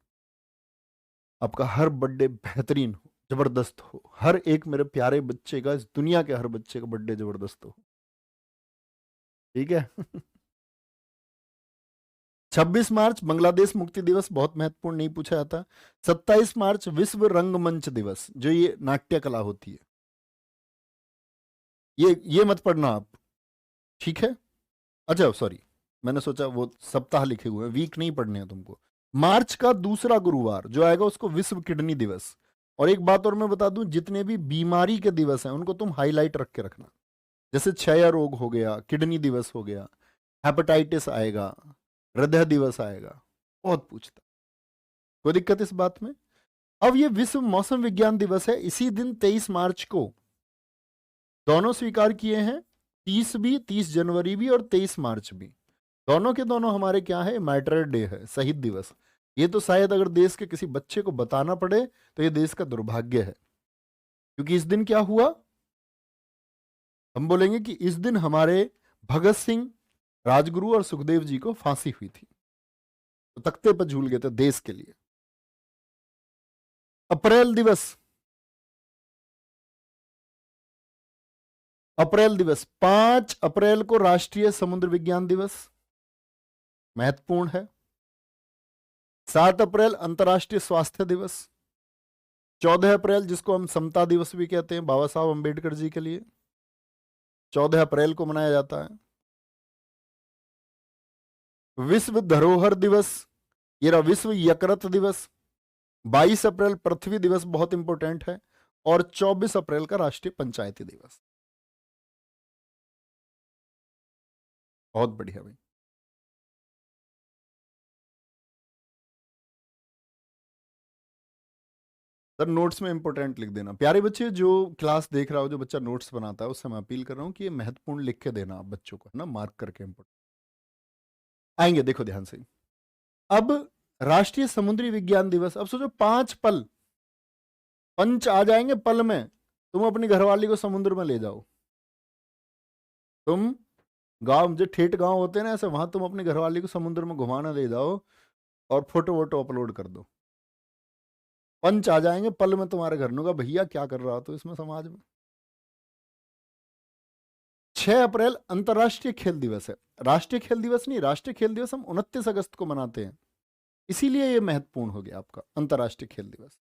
आपका हर बर्थडे बेहतरीन हो, जबरदस्त हो, हर एक मेरे प्यारे बच्चे का, इस दुनिया के हर बच्चे का बर्थडे जबरदस्त हो, ठीक है। 26 मार्च बांग्लादेश मुक्ति दिवस, बहुत महत्वपूर्ण, नहीं पूछा जाता। 27 मार्च विश्व रंगमंच दिवस, जो ये नाट्य कला होती है, ये मत पढ़ना आप, ठीक है। अच्छा सॉरी, मैंने सोचा वो सप्ताह लिखे हुए हैं, वीक नहीं पढ़ने हैं तुमको। मार्च का दूसरा गुरुवार जो आएगा उसको विश्व किडनी दिवस। और एक बात और मैं बता दूं, जितने भी बीमारी के दिवस हैं उनको तुम हाईलाइट रख के रखना, जैसे क्षय रोग हो गया, किडनी दिवस हो गया, हेपेटाइटिस आएगा, हृदय दिवस आएगा, बहुत पूछता, कोई दिक्कत इस बात में। अब ये विश्व मौसम विज्ञान दिवस है, इसी दिन 23 मार्च को दोनों स्वीकार किए हैं, 30 जनवरी भी और 23 मार्च भी, दोनों के दोनों हमारे क्या है, मैटर डे है, शहीद दिवस। ये तो शायद अगर देश के किसी बच्चे को बताना पड़े तो ये देश का दुर्भाग्य है, क्योंकि इस दिन क्या हुआ, हम बोलेंगे कि इस दिन हमारे भगत सिंह, राजगुरु और सुखदेव जी को फांसी हुई थी, तो तख्ते पर झूल गए थे देश के लिए। अप्रैल दिवस, अप्रैल दिवस 5 अप्रैल को राष्ट्रीय समुद्र विज्ञान दिवस, महत्वपूर्ण है। 7 अप्रैल अंतर्राष्ट्रीय स्वास्थ्य दिवस। 14 अप्रैल जिसको हम समता दिवस भी कहते हैं, बाबा साहब अंबेडकर जी के लिए, 14 अप्रैल को मनाया जाता है। विश्व धरोहर दिवस, ये रहा विश्व यकृत दिवस। 22 अप्रैल पृथ्वी दिवस, बहुत इंपॉर्टेंट है। और 24 अप्रैल का राष्ट्रीय पंचायती दिवस। बहुत बढ़िया भाई। सर नोट्स में इंपॉर्टेंट लिख देना, प्यारे बच्चे, जो क्लास देख रहा हो, जो बच्चा नोट्स बनाता है, उससे मैं अपील कर रहा हूँ कि ये महत्वपूर्ण लिख के देना आप बच्चों को, है ना, मार्क करके इंपॉर्टेंट। आएंगे, देखो ध्यान से। अब राष्ट्रीय समुद्री विज्ञान दिवस, अब सोचो 5 पल, पंच आ जाएंगे पल में। तुम अपनी घरवाली को समुद्र में ले जाओ, तुम गांव, जो ठेठ गांव होते हैं ना ऐसे, वहां तुम अपनी घरवाली को समुद्र में घुमाना ले जाओ और फोटो वोटो अपलोड कर दो, पंच आ जाएंगे पल में तुम्हारे घर में। का भैया क्या कर रहा हो तो इसमें समाज में। 6 अप्रैल अंतर्राष्ट्रीय खेल दिवस है। राष्ट्रीय खेल दिवस नहीं, राष्ट्रीय खेल दिवस हम 29 अगस्त को मनाते हैं, इसीलिए ये महत्वपूर्ण हो गया आपका अंतर्राष्ट्रीय खेल दिवस।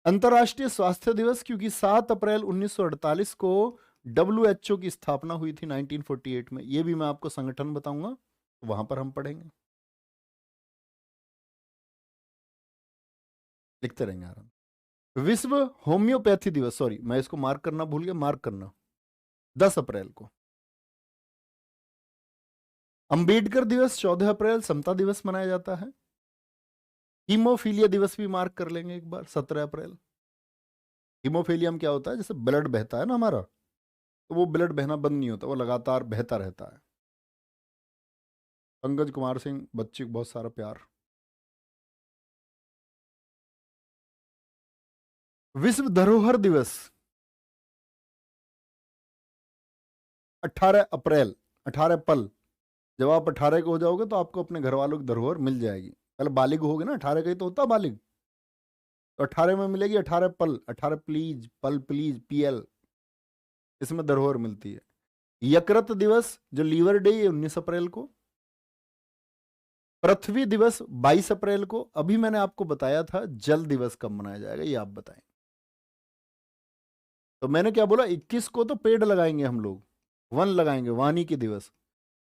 अंतर्राष्ट्रीय स्वास्थ्य दिवस, क्योंकि 7 अप्रैल 1948 को WHO की स्थापना हुई थी 1948 में। ये भी मैं आपको संगठन बताऊंगा, तो वहां पर हम पढ़ेंगे, लिखते रहेंगे आराम। विश्व होम्योपैथी दिवस, सॉरी मैं इसको मार्क करना भूल गया, मार्क करना, 10 अप्रैल को। अंबेडकर दिवस 14 अप्रैल समता दिवस मनाया जाता है। हीमोफीलिया दिवस भी मार्क कर लेंगे एक बार, 17 अप्रैल। हीमोफीलियम क्या होता है, जैसे ब्लड बहता है ना हमारा, तो वो ब्लड बहना बंद नहीं होता, वो लगातार बहता रहता है। पंकज कुमार सिंह, बच्चे को बहुत सारा प्यार। विश्व धरोहर दिवस 18 अप्रैल, 18 पल। जब आप 18 को हो जाओगे तो आपको अपने घर वालों की धरोहर मिल जाएगी। पहले बालिग हो गए ना, 18 का ही तो होता है बालिग, तो 18 में मिलेगी 18 पल, 18 प्लीज, पल प्लीज, PL, इसमें धरोहर मिलती है। यकृत दिवस जो लीवर डे, ये 19 अप्रैल को। पृथ्वी दिवस 22 अप्रैल को। अभी मैंने आपको बताया था जल दिवस कब मनाया जाएगा, ये आप बताएं। तो मैंने क्या बोला, 21 को तो पेड़ लगाएंगे हम लोग, वन लगाएंगे, वानिकी दिवस।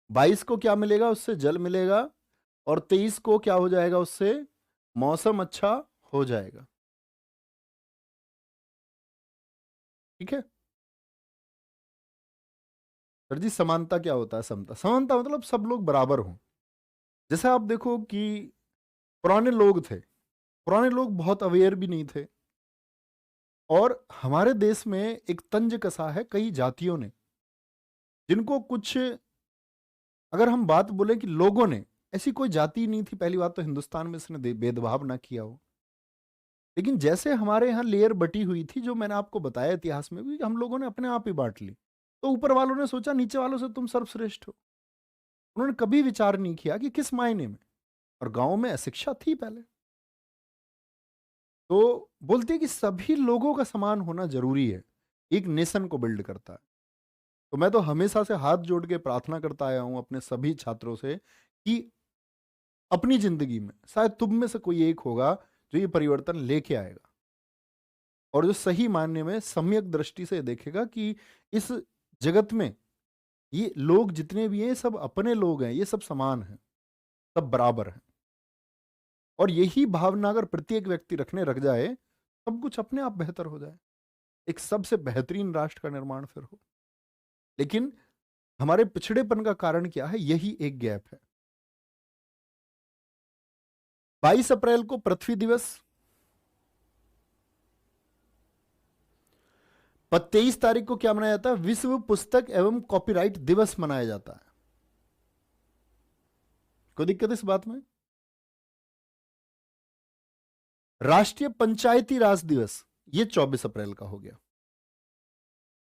22 को क्या मिलेगा, उससे जल मिलेगा। और 23 को क्या हो जाएगा, उससे मौसम अच्छा हो जाएगा। ठीक है सर जी। समानता क्या होता है, समता, समानता मतलब सब लोग बराबर हों। जैसे आप देखो कि पुराने लोग थे, पुराने लोग बहुत अवेयर भी नहीं थे, और हमारे देश में एक तंज कसा है कई जातियों ने, जिनको कुछ, अगर हम बात बोले कि लोगों ने, ऐसी कोई जाति नहीं थी पहली बात तो हिंदुस्तान में इसने भेदभाव ना किया हो, लेकिन जैसे हमारे यहाँ लेयर बटी हुई थी, जो मैंने आपको बताया इतिहास में भी, हम लोगों ने अपने आप ही बांट ली। तो ऊपर वालों ने सोचा नीचे वालों से तुम सर्वश्रेष्ठ हो। उन्होंने कभी विचार नहीं किया कि किस मायने में। और गांव में अशिक्षा थी पहले, तो बोलते हैं कि सभी लोगों का समान होना जरूरी है, एक नेशन को बिल्ड करता है। तो मैं तो हमेशा से हाथ जोड़ के प्रार्थना करता आया हूं अपने सभी छात्रों से कि अपनी जिंदगी में शायद तुम में से कोई एक होगा जो ये परिवर्तन लेके आएगा, और जो सही मायने में सम्यक दृष्टि से देखेगा कि इस जगत में ये लोग जितने भी हैं सब अपने लोग हैं, ये सब समान हैं, सब बराबर हैं। और यही भावना अगर प्रत्येक व्यक्ति रखने रख जाए, सब कुछ अपने आप बेहतर हो जाए, एक सबसे बेहतरीन राष्ट्र का निर्माण फिर हो। लेकिन हमारे पिछड़ेपन का कारण क्या है, यही एक गैप है। 22 अप्रैल को पृथ्वी दिवस। 23 तारीख को क्या मनाया जाता है, विश्व पुस्तक एवं कॉपीराइट दिवस मनाया जाता है। कोई दिक्कत है इस बात में? राष्ट्रीय पंचायती राज दिवस, ये 24 अप्रैल का हो गया।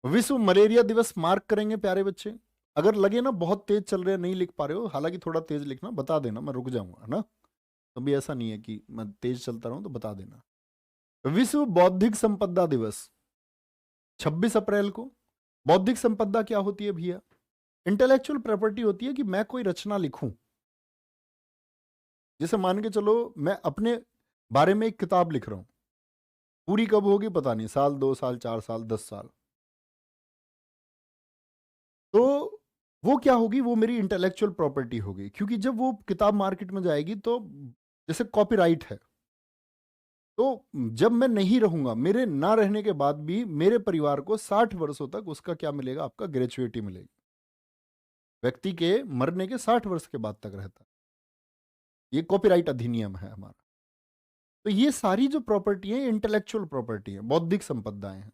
विश्व मलेरिया दिवस मार्क करेंगे प्यारे बच्चे। अगर लगे ना बहुत तेज चल रहे हैं, नहीं लिख पा रहे हो, हालांकि थोड़ा तेज लिखना, बता देना, मैं रुक जाऊंगा ना, कभी ऐसा नहीं है कि मैं तेज चलता रहूं, तो बता देना। विश्व बौद्धिक संपदा दिवस 26 अप्रैल को। बौद्धिक संपदा क्या होती है भैया? इंटेलेक्चुअल प्रॉपर्टी होती है कि मैं कोई रचना लिखूं। जैसे मान के चलो मैं अपने बारे में एक किताब लिख रहा हूं, पूरी कब होगी पता नहीं, साल, 2 साल, 4 साल, 10 साल, तो वो क्या होगी, वो मेरी इंटेलेक्चुअल प्रॉपर्टी होगी। क्योंकि जब वो किताब मार्केट में जाएगी तो जैसे कॉपीराइट है, तो जब मैं नहीं रहूंगा, मेरे ना रहने के बाद भी मेरे परिवार को 60 वर्षों तक उसका क्या मिलेगा, आपका ग्रेचुइटी मिलेगी। व्यक्ति के मरने के 60 वर्ष के बाद तक रहता है। ये कॉपीराइट अधिनियम है हमारा। तो ये सारी जो प्रॉपर्टी है इंटेलेक्चुअल प्रॉपर्टी है, बौद्धिक संपदाएं हैं।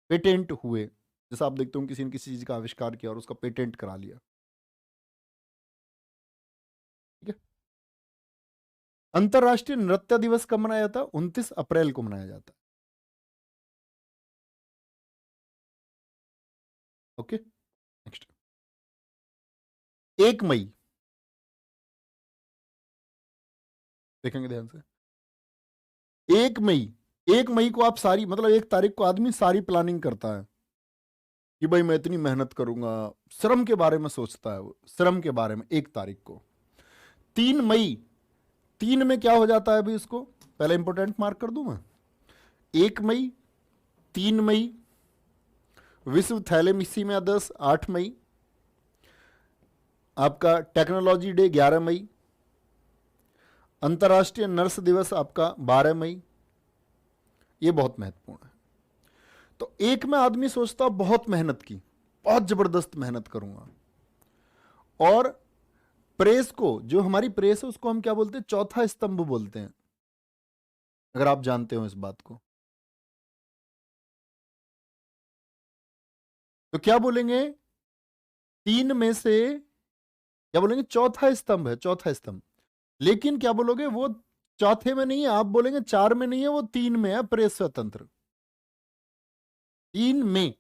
पेटेंट हुए, जैसा आप देखते हो किसी ने किसी चीज का आविष्कार किया और उसका पेटेंट करा लिया, अंतरराष्ट्रीय नृत्य दिवस कब मनाया जाता है? 29 अप्रैल को मनाया जाता है। ओके, नेक्स्ट 1 मई, देखेंगे ध्यान से। 1 मई, 1 मई को आप सारी, मतलब 1 तारीख को आदमी सारी प्लानिंग करता है कि भाई मैं इतनी मेहनत करूंगा, श्रम के बारे में सोचता है वो, श्रम के बारे में 1 तारीख को। 3 मई, 3 में क्या हो जाता है अभी, इसको पहले इंपोर्टेंट मार्क कर दूं मैं। 1 मई, 3 मई विश्व थैलेसीमिया दिवस, 8 मई आपका टेक्नोलॉजी डे 11 मई, अंतर्राष्ट्रीय नर्स दिवस आपका 12 मई। ये बहुत महत्वपूर्ण है। तो 1 में आदमी सोचता बहुत मेहनत की, बहुत जबरदस्त मेहनत करूंगा। और प्रेस को, जो हमारी प्रेस है उसको हम क्या बोलते हैं? चौथा स्तंभ बोलते हैं, अगर आप जानते हो इस बात को। तो क्या बोलेंगे? 3 में से क्या बोलेंगे? चौथा स्तंभ है, चौथा स्तंभ। लेकिन क्या बोलोगे? वो चौथे में नहीं है, आप बोलेंगे 4 में नहीं है, वो 3 में है, प्रेस स्वतंत्र। 3 में,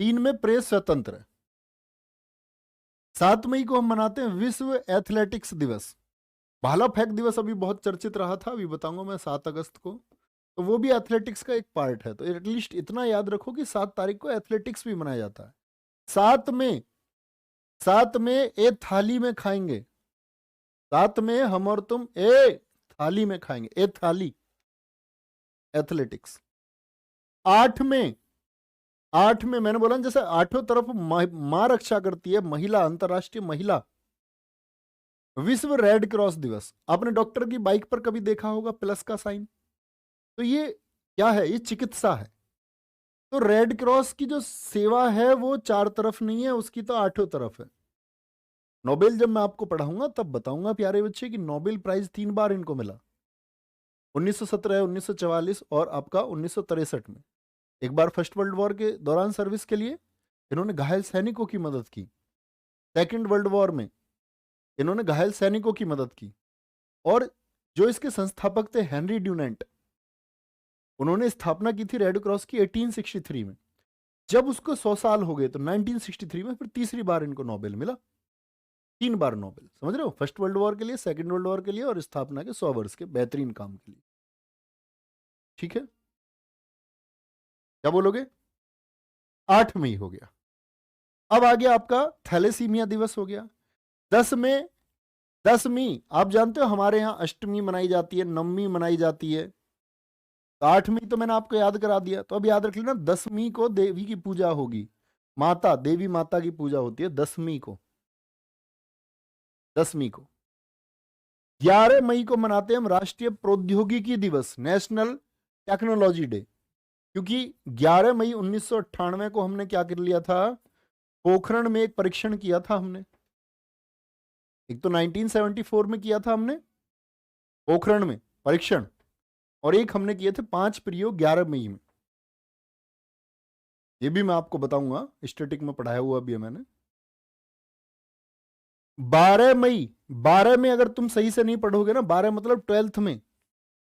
3 में प्रेस स्वतंत्र है। 7 मई को हम मनाते हैं विश्व एथलेटिक्स दिवस। भाला फेंक दिवस अभी बहुत चर्चित रहा था, अभी बताऊंगा मैं 7 अगस्त को। तो वो भी एथलेटिक्स का एक पार्ट है। तो एटलीस्ट इतना याद रखो कि 7 तारीख को एथलेटिक्स भी मनाया जाता है। 7 में, 7 में ए थाली में खाएंगे। 7 में हम और तुम ए थाली में खाएंगे, ए थाली, एथलेटिक्स। 8 में, 8 में मैंने बोला ना, जैसे आठों तरफ मां रक्षा करती है, महिला, अंतरराष्ट्रीय महिला, विश्व रेड क्रॉस दिवस। आपने डॉक्टर की बाइक पर कभी देखा होगा प्लस का साइन? तो ये क्या है? ये चिकित्सा है। तो रेड क्रॉस की जो सेवा है वो 4 तरफ नहीं है, उसकी तो 8 तरफ है। नोबेल जब मैं आपको पढ़ाऊंगा तब बताऊंगा प्यारे बच्चे कि नोबेल प्राइज 3 बार इनको मिला, 1917, 1944 और आपका 1963 में। एक बार फर्स्ट वर्ल्ड वॉर के दौरान सर्विस के लिए इन्होंने घायल सैनिकों की मदद की। सेकेंड वर्ल्ड वॉर में इन्होंने घायल सैनिकों की मदद की। और जो इसके संस्थापक थे हेनरी ड्यूनेंट, उन्होंने स्थापना की थी रेड क्रॉस की 1863 में। जब उसको 100 साल हो गए तो 1963 में फिर तीसरी बार इनको नोबेल मिला। 3 बार नोबेल, समझ रहे हो? फर्स्ट वर्ल्ड वॉर के लिए, सेकेंड वर्ल्ड वॉर के लिए और स्थापना के 100 वर्ष के बेहतरीन काम के लिए। ठीक है, क्या बोलोगे? 8 मई हो गया। अब आ गया आपका थैलेसीमिया दिवस हो गया। 10 में, 10वीं, आप जानते हो हमारे यहाँ अष्टमी मनाई जाती है, नवमी मनाई जाती है। तो 8वीं तो मैंने आपको याद करा दिया। तो अब याद रख लेना, 10वीं को देवी की पूजा होगी, माता, देवी माता की पूजा होती है 10वीं को। 10वीं को। 11 मई को मनाते हैं हम राष्ट्रीय प्रौद्योगिकी दिवस, नेशनल टेक्नोलॉजी डे। क्योंकि 11 मई 1998 को हमने क्या कर लिया था? पोखरण में एक परीक्षण किया था हमने। एक तो 1974 में किया था हमने पोखरण में परीक्षण, और एक हमने किए थे 5 प्रयोग 11 मई में। ये भी मैं आपको बताऊंगा, स्टैटिक में पढ़ाया हुआ भी है मैंने। 12 मई, 12 में अगर तुम सही से नहीं पढ़ोगे ना, 12 मतलब 12th में,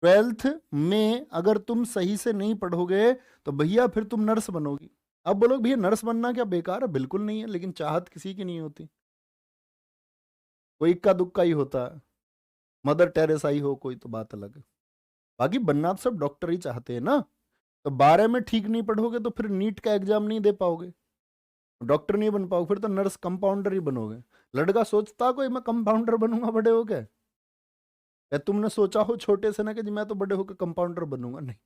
12th में अगर तुम सही से नहीं पढ़ोगे तो भैया फिर तुम नर्स बनोगी। अब बोलोगे भैया नर्स बनना क्या बेकार है? बिल्कुल नहीं है, लेकिन चाहत किसी की नहीं होती, कोई इक्का दुक्का ही होता है। मदर टेरेसा ही हो कोई तो बात अलग है, बाकी बनना तो सब डॉक्टर ही चाहते हैं ना। तो 12 में ठीक नहीं पढ़ोगे तो फिर नीट का एग्जाम नहीं दे पाओगे, डॉक्टर नहीं बन पाओगे, फिर तो नर्स कंपाउंडर ही बनोगे। लड़का सोचता कोई मैं कंपाउंडर बनूंगा बड़े हो गए, या तुमने सोचा हो छोटे से ना कि जी मैं तो बड़े होकर कंपाउंडर बनूंगा? नहीं।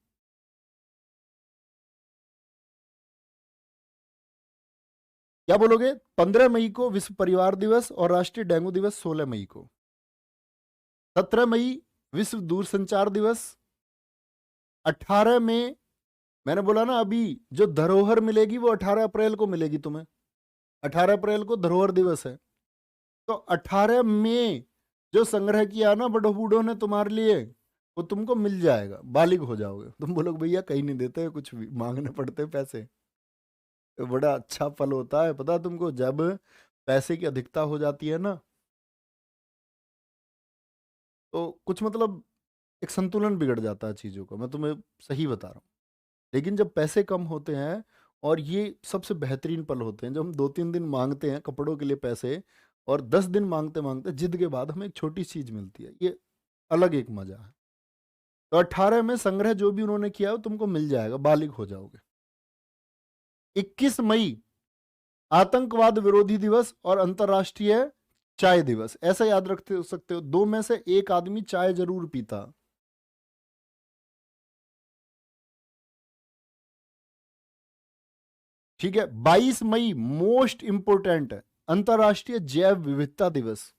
क्या बोलोगे? 15 मई को विश्व परिवार दिवस और राष्ट्रीय डेंगू दिवस 16 मई को। 17 मई विश्व दूरसंचार दिवस। 18 में मैंने बोला ना अभी जो धरोहर मिलेगी वो 18 अप्रैल को मिलेगी तुम्हें, 18 अप्रैल को धरोहर दिवस है। तो 18 में जो संग्रह किया ना बड़ो बूढ़ों ने तुम्हारे लिए, वो तुमको मिल जाएगा, बालिग हो जाओगे। तुम बोलोगे भैया कहीं नहीं देते, कुछ भी मांगने पड़ते पैसे। तो बड़ा अच्छा पल होता है पता तुमको, जब पैसे की अधिकता हो जाती है ना, तो कुछ मतलब एक संतुलन बिगड़ जाता है चीज़ों का, मैं तुम्हें सही बता रहा हूँ। लेकिन जब पैसे कम होते हैं, और ये सबसे बेहतरीन पल होते हैं जब हम 2-3 दिन मांगते हैं कपड़ों के लिए पैसे, और 10 दिन मांगते मांगते जिद के बाद हमें एक छोटी चीज मिलती है, ये अलग एक मजा है। तो 18 में संग्रह जो भी उन्होंने किया है वो तुमको मिल जाएगा, बालिग हो जाओगे। 21 मई आतंकवाद विरोधी दिवस और अंतर्राष्ट्रीय चाय दिवस, ऐसा याद रखते सकते हो, दो में से एक आदमी चाय जरूर पीता। ठीक है। 22 मई मोस्ट इंपोर्टेंट है, अंतर्राष्ट्रीय जैव विविधता दिवस।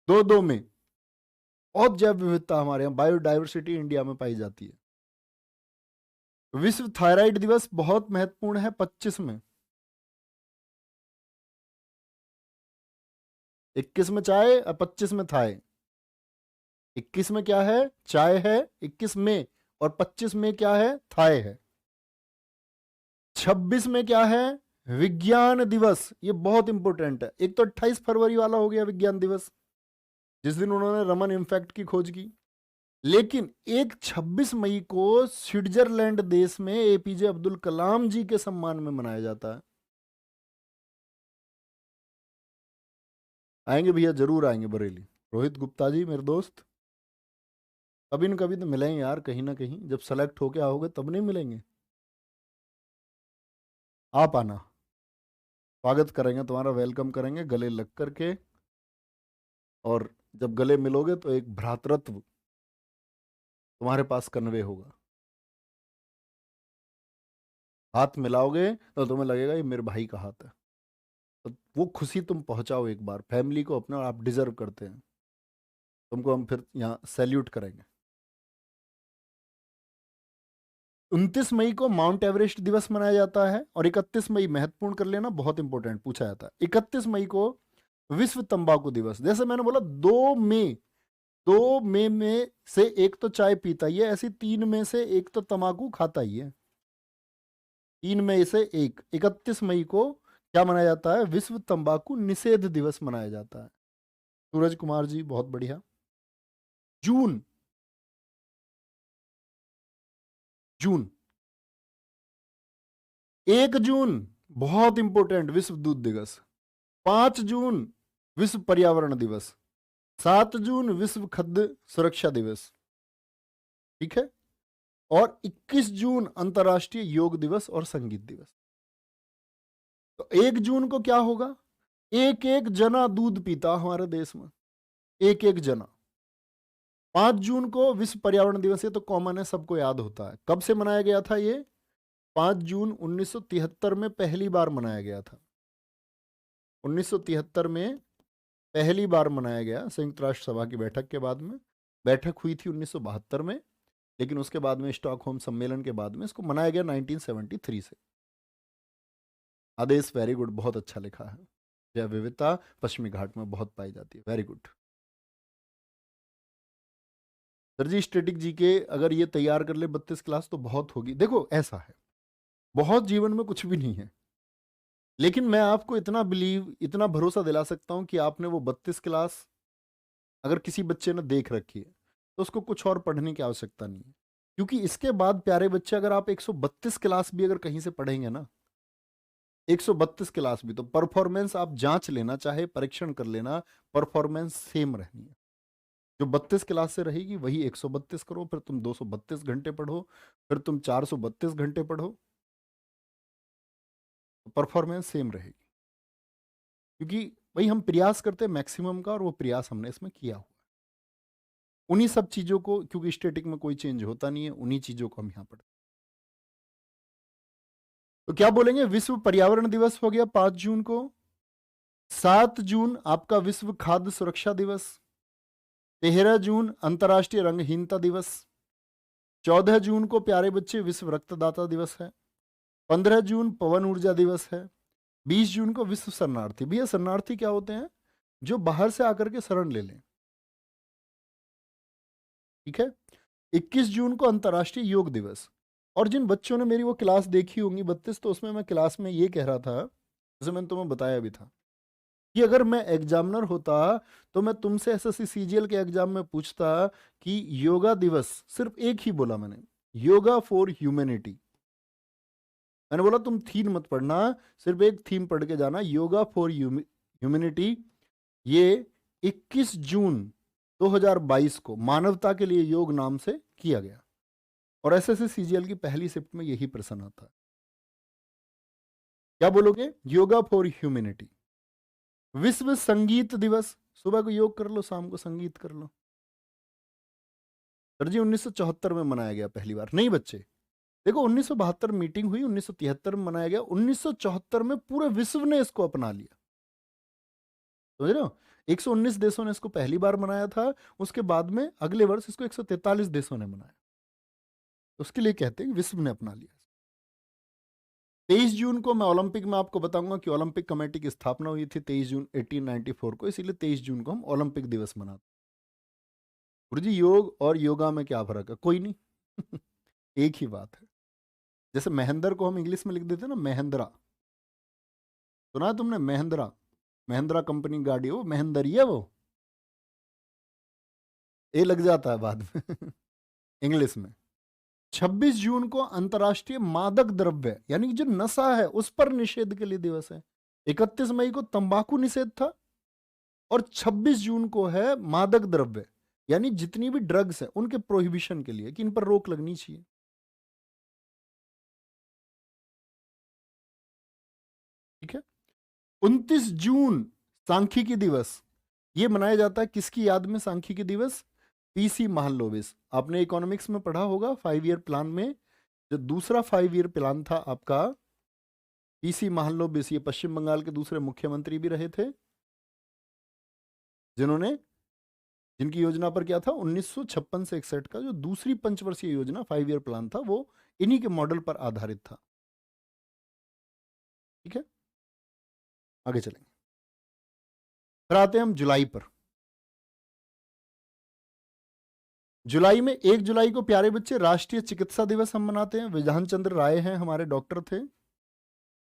दो दो में बहुत जैव विविधता हमारे यहाँ, बायोडाइवर्सिटी इंडिया में पाई जाती है। विश्व थायराइड दिवस बहुत महत्वपूर्ण है, 25 में। 21 में चाय और 25 में थाय। 21 में क्या है, चाय है 21 में, और 25 में क्या है, थाय है। 26 में क्या है, विज्ञान दिवस। ये बहुत इंपॉर्टेंट है। एक तो 28 फरवरी वाला हो गया विज्ञान दिवस, जिस दिन उन्होंने रमन इम्फेक्ट की खोज की। लेकिन एक 26 मई को स्विट्जरलैंड देश में एपीजे अब्दुल कलाम जी के सम्मान में मनाया जाता है। आएंगे भैया, जरूर आएंगे बरेली। रोहित गुप्ता जी मेरे दोस्त, कभी न कभी तो मिलेंगे यार, कहीं ना कहीं जब सेलेक्ट होके आओगे तब नहीं मिलेंगे। आप आना, स्वागत करेंगे तुम्हारा, वेलकम करेंगे गले लग करके। और जब गले मिलोगे तो एक भ्रातृत्व तुम्हारे पास कन्वे होगा। हाथ मिलाओगे तो तुम्हें लगेगा ये मेरे भाई का हाथ है। तो वो खुशी तुम पहुंचाओ एक बार फैमिली को अपना, आप डिजर्व करते हैं। तुमको हम फिर यहाँ सैल्यूट करेंगे। 29 मई को माउंट एवरेस्ट दिवस मनाया जाता है, और 31 मई, महत्वपूर्ण कर लेना, बहुत इंपॉर्टेंट पूछा जाता है, 31 मई को विश्व तंबाकू दिवस। जैसे मैंने बोला 2 मई, 2 मई में से एक तो चाय पीता ही है, ऐसी 3 में से एक तो तंबाकू खाता ही है। 3 मई से एक, 31 मई को क्या मनाया जाता है, विश्व तंबाकू निषेध दिवस मनाया जाता है। सूरज कुमार जी बहुत बढ़िया। जून, जून 1 जून बहुत इंपॉर्टेंट, विश्व दूध दिवस। 5 जून विश्व पर्यावरण दिवस। 7 जून विश्व खाद्य सुरक्षा दिवस। ठीक है। और 21 जून अंतर्राष्ट्रीय योग दिवस और संगीत दिवस। तो 1 जून को क्या होगा, एक एक जना दूध पीता हमारे देश में, एक एक जना। 5 जून को विश्व पर्यावरण दिवस, ये तो कॉमन है, सबको याद होता है। कब से मनाया गया था ये, 5 जून 1973 में पहली बार मनाया गया था। 1973 में पहली बार मनाया गया, संयुक्त राष्ट्र सभा की बैठक के बाद में। बैठक हुई थी 1972 में, लेकिन उसके बाद में स्टॉकहोम सम्मेलन के बाद में इसको मनाया गया 1973 से। आदेश वेरी गुड, बहुत अच्छा लिखा है। जैव विविधता पश्चिमी घाट में बहुत पाई जाती है, वेरी गुड। सर जी स्टैटिक जी के अगर ये तैयार कर ले 32 क्लास तो बहुत होगी। देखो ऐसा है, बहुत जीवन में कुछ भी नहीं है, लेकिन मैं आपको इतना बिलीव, इतना भरोसा दिला सकता हूं कि आपने वो 32 क्लास अगर किसी बच्चे ने देख रखी है तो उसको कुछ और पढ़ने की आवश्यकता नहीं है। क्योंकि इसके बाद प्यारे बच्चे, अगर आप 132 क्लास भी अगर कहीं से पढ़ेंगे ना, 132 क्लास भी, तो परफॉर्मेंस आप जांच लेना, चाहे परीक्षण कर लेना, परफॉर्मेंस सेम रहनी है। जो 32 क्लास से रहेगी वही 132 करो, फिर तुम 232 घंटे पढ़ो, फिर तुम 432 घंटे पढ़ो, परफॉर्मेंस सेम रहेगी। क्योंकि वही हम प्रयास करते हैं मैक्सिमम का, और वो प्रयास हमने इसमें किया हुआ। उन्हीं सब चीजों को, क्योंकि स्टैटिक में कोई चेंज होता नहीं है, उन्हीं चीजों को हम यहाँ पढ़ते। तो क्या बोलेंगे, विश्व पर्यावरण दिवस हो गया 5 जून को। 7 जून आपका विश्व खाद्य सुरक्षा दिवस। 13 जून अंतर्राष्ट्रीय रंगहीनता दिवस। 14 जून को प्यारे बच्चे विश्व रक्तदाता दिवस है। 15 जून पवन ऊर्जा दिवस है। 20 जून को विश्व शरणार्थी। भैया शरणार्थी क्या होते हैं, जो बाहर से आकर के शरण ले लें। ठीक है। 21 जून को अंतर्राष्ट्रीय योग दिवस। और जिन बच्चों ने मेरी वो क्लास देखी होंगी 32, तो उसमें मैं क्लास में ये कह रहा था, जैसे मैंने तुम्हें बताया भी था, कि अगर मैं एग्जामिनर होता तो मैं तुमसे एसएससी सीजीएल के एग्जाम में पूछता कि योगा दिवस, सिर्फ एक ही बोला मैंने, योगा फॉर ह्यूमैनिटी। मैंने बोला तुम थीम मत पढ़ना, सिर्फ एक थीम पढ़ के जाना, योगा फॉर ह्यूमैनिटी। ये 21 जून 2022 को मानवता के लिए योग नाम से किया गया, और एसएससी सीजीएल की पहली शिफ्ट में यही प्रश्न आता है। क्या बोलोगे? Yoga for humanity. विश्व संगीत दिवस, सुबह को योग कर लो, शाम को संगीत कर लो। सर जी 1974 में मनाया गया पहली बार। नहीं बच्चे, देखो 1972 मीटिंग हुई, 1973 में मनाया गया, 1974 में पूरे विश्व ने इसको अपना लिया। समझ रहे हो? 119 देशों ने इसको पहली बार मनाया था, उसके बाद में अगले वर्ष इसको 143 देशों ने मनाया। उसके लिए कहते हैं विश्व ने अपना लिया। 23 जून को मैं ओलंपिक में आपको बताऊंगा कि ओलंपिक कमेटी की स्थापना हुई थी 23 जून 1894 को, इसीलिए 23 जून को हम ओलंपिक दिवस मनाते हैं। गुरु जी योग और योगा में क्या फर्क है? कोई नहीं एक ही बात है। जैसे महेंद्र को हम इंग्लिश में लिख देते हैं ना, महिंद्रा, सुना है तुमने? महिंद्रा, महिंद्रा कंपनी गाड़ी, वो महिंद्र ही है, वो ए लग जाता है बाद में इंग्लिश में। 26 जून को अंतर्राष्ट्रीय मादक द्रव्य यानी कि जो नशा है उस पर निषेध के लिए दिवस है। 31 मई को तंबाकू निषेध था, और 26 जून को है मादक द्रव्य यानी जितनी भी ड्रग्स है उनके प्रोहिबिशन के लिए, कि इन पर रोक लगनी चाहिए। ठीक है। 29 जून सांख्यिकी दिवस, ये मनाया जाता है किसकी याद में? सांख्यिकी दिवस पीसी महालनोबिस। आपने इकोनॉमिक्स में पढ़ा होगा 5 ईयर प्लान में, जो दूसरा 5 ईयर प्लान था आपका, पीसी महालनोबिस, ये पश्चिम बंगाल के दूसरे मुख्यमंत्री भी रहे थे, जिनकी योजना पर क्या था 1956 से 61 का जो दूसरी पंचवर्षीय योजना 5 ईयर प्लान था, वो इन्हीं के मॉडल पर आधारित था। ठीक है, आगे चलेंगे। फिर आते हैं हम जुलाई पर। जुलाई में 1 जुलाई को प्यारे बच्चे राष्ट्रीय चिकित्सा दिवस हम मनाते हैं। विधान चंद्र राय हैं, हमारे डॉक्टर थे।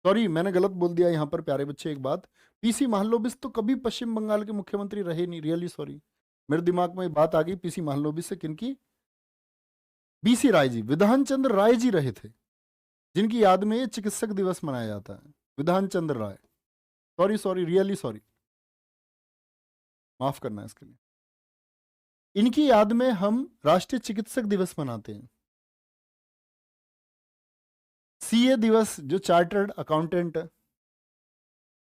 सॉरी मैंने गलत बोल दिया यहां पर प्यारे बच्चे, एक बात, पीसी महालनोबिस तो कभी पश्चिम बंगाल के मुख्यमंत्री रहे नहीं, रियली सॉरी, मेरे दिमाग में बात आ गई पीसी महालनोबिस से। किनकी? बीसी राय जी, विधान चंद्र राय जी रहे थे, जिनकी याद में ये चिकित्सक दिवस मनाया जाता है। विधान चंद्र राय, सॉरी सॉरी, रियली सॉरी, माफ करना है इसके लिए। इनकी याद में हम राष्ट्रीय चिकित्सक दिवस मनाते हैं। सीए दिवस, जो चार्टर्ड अकाउंटेंट है,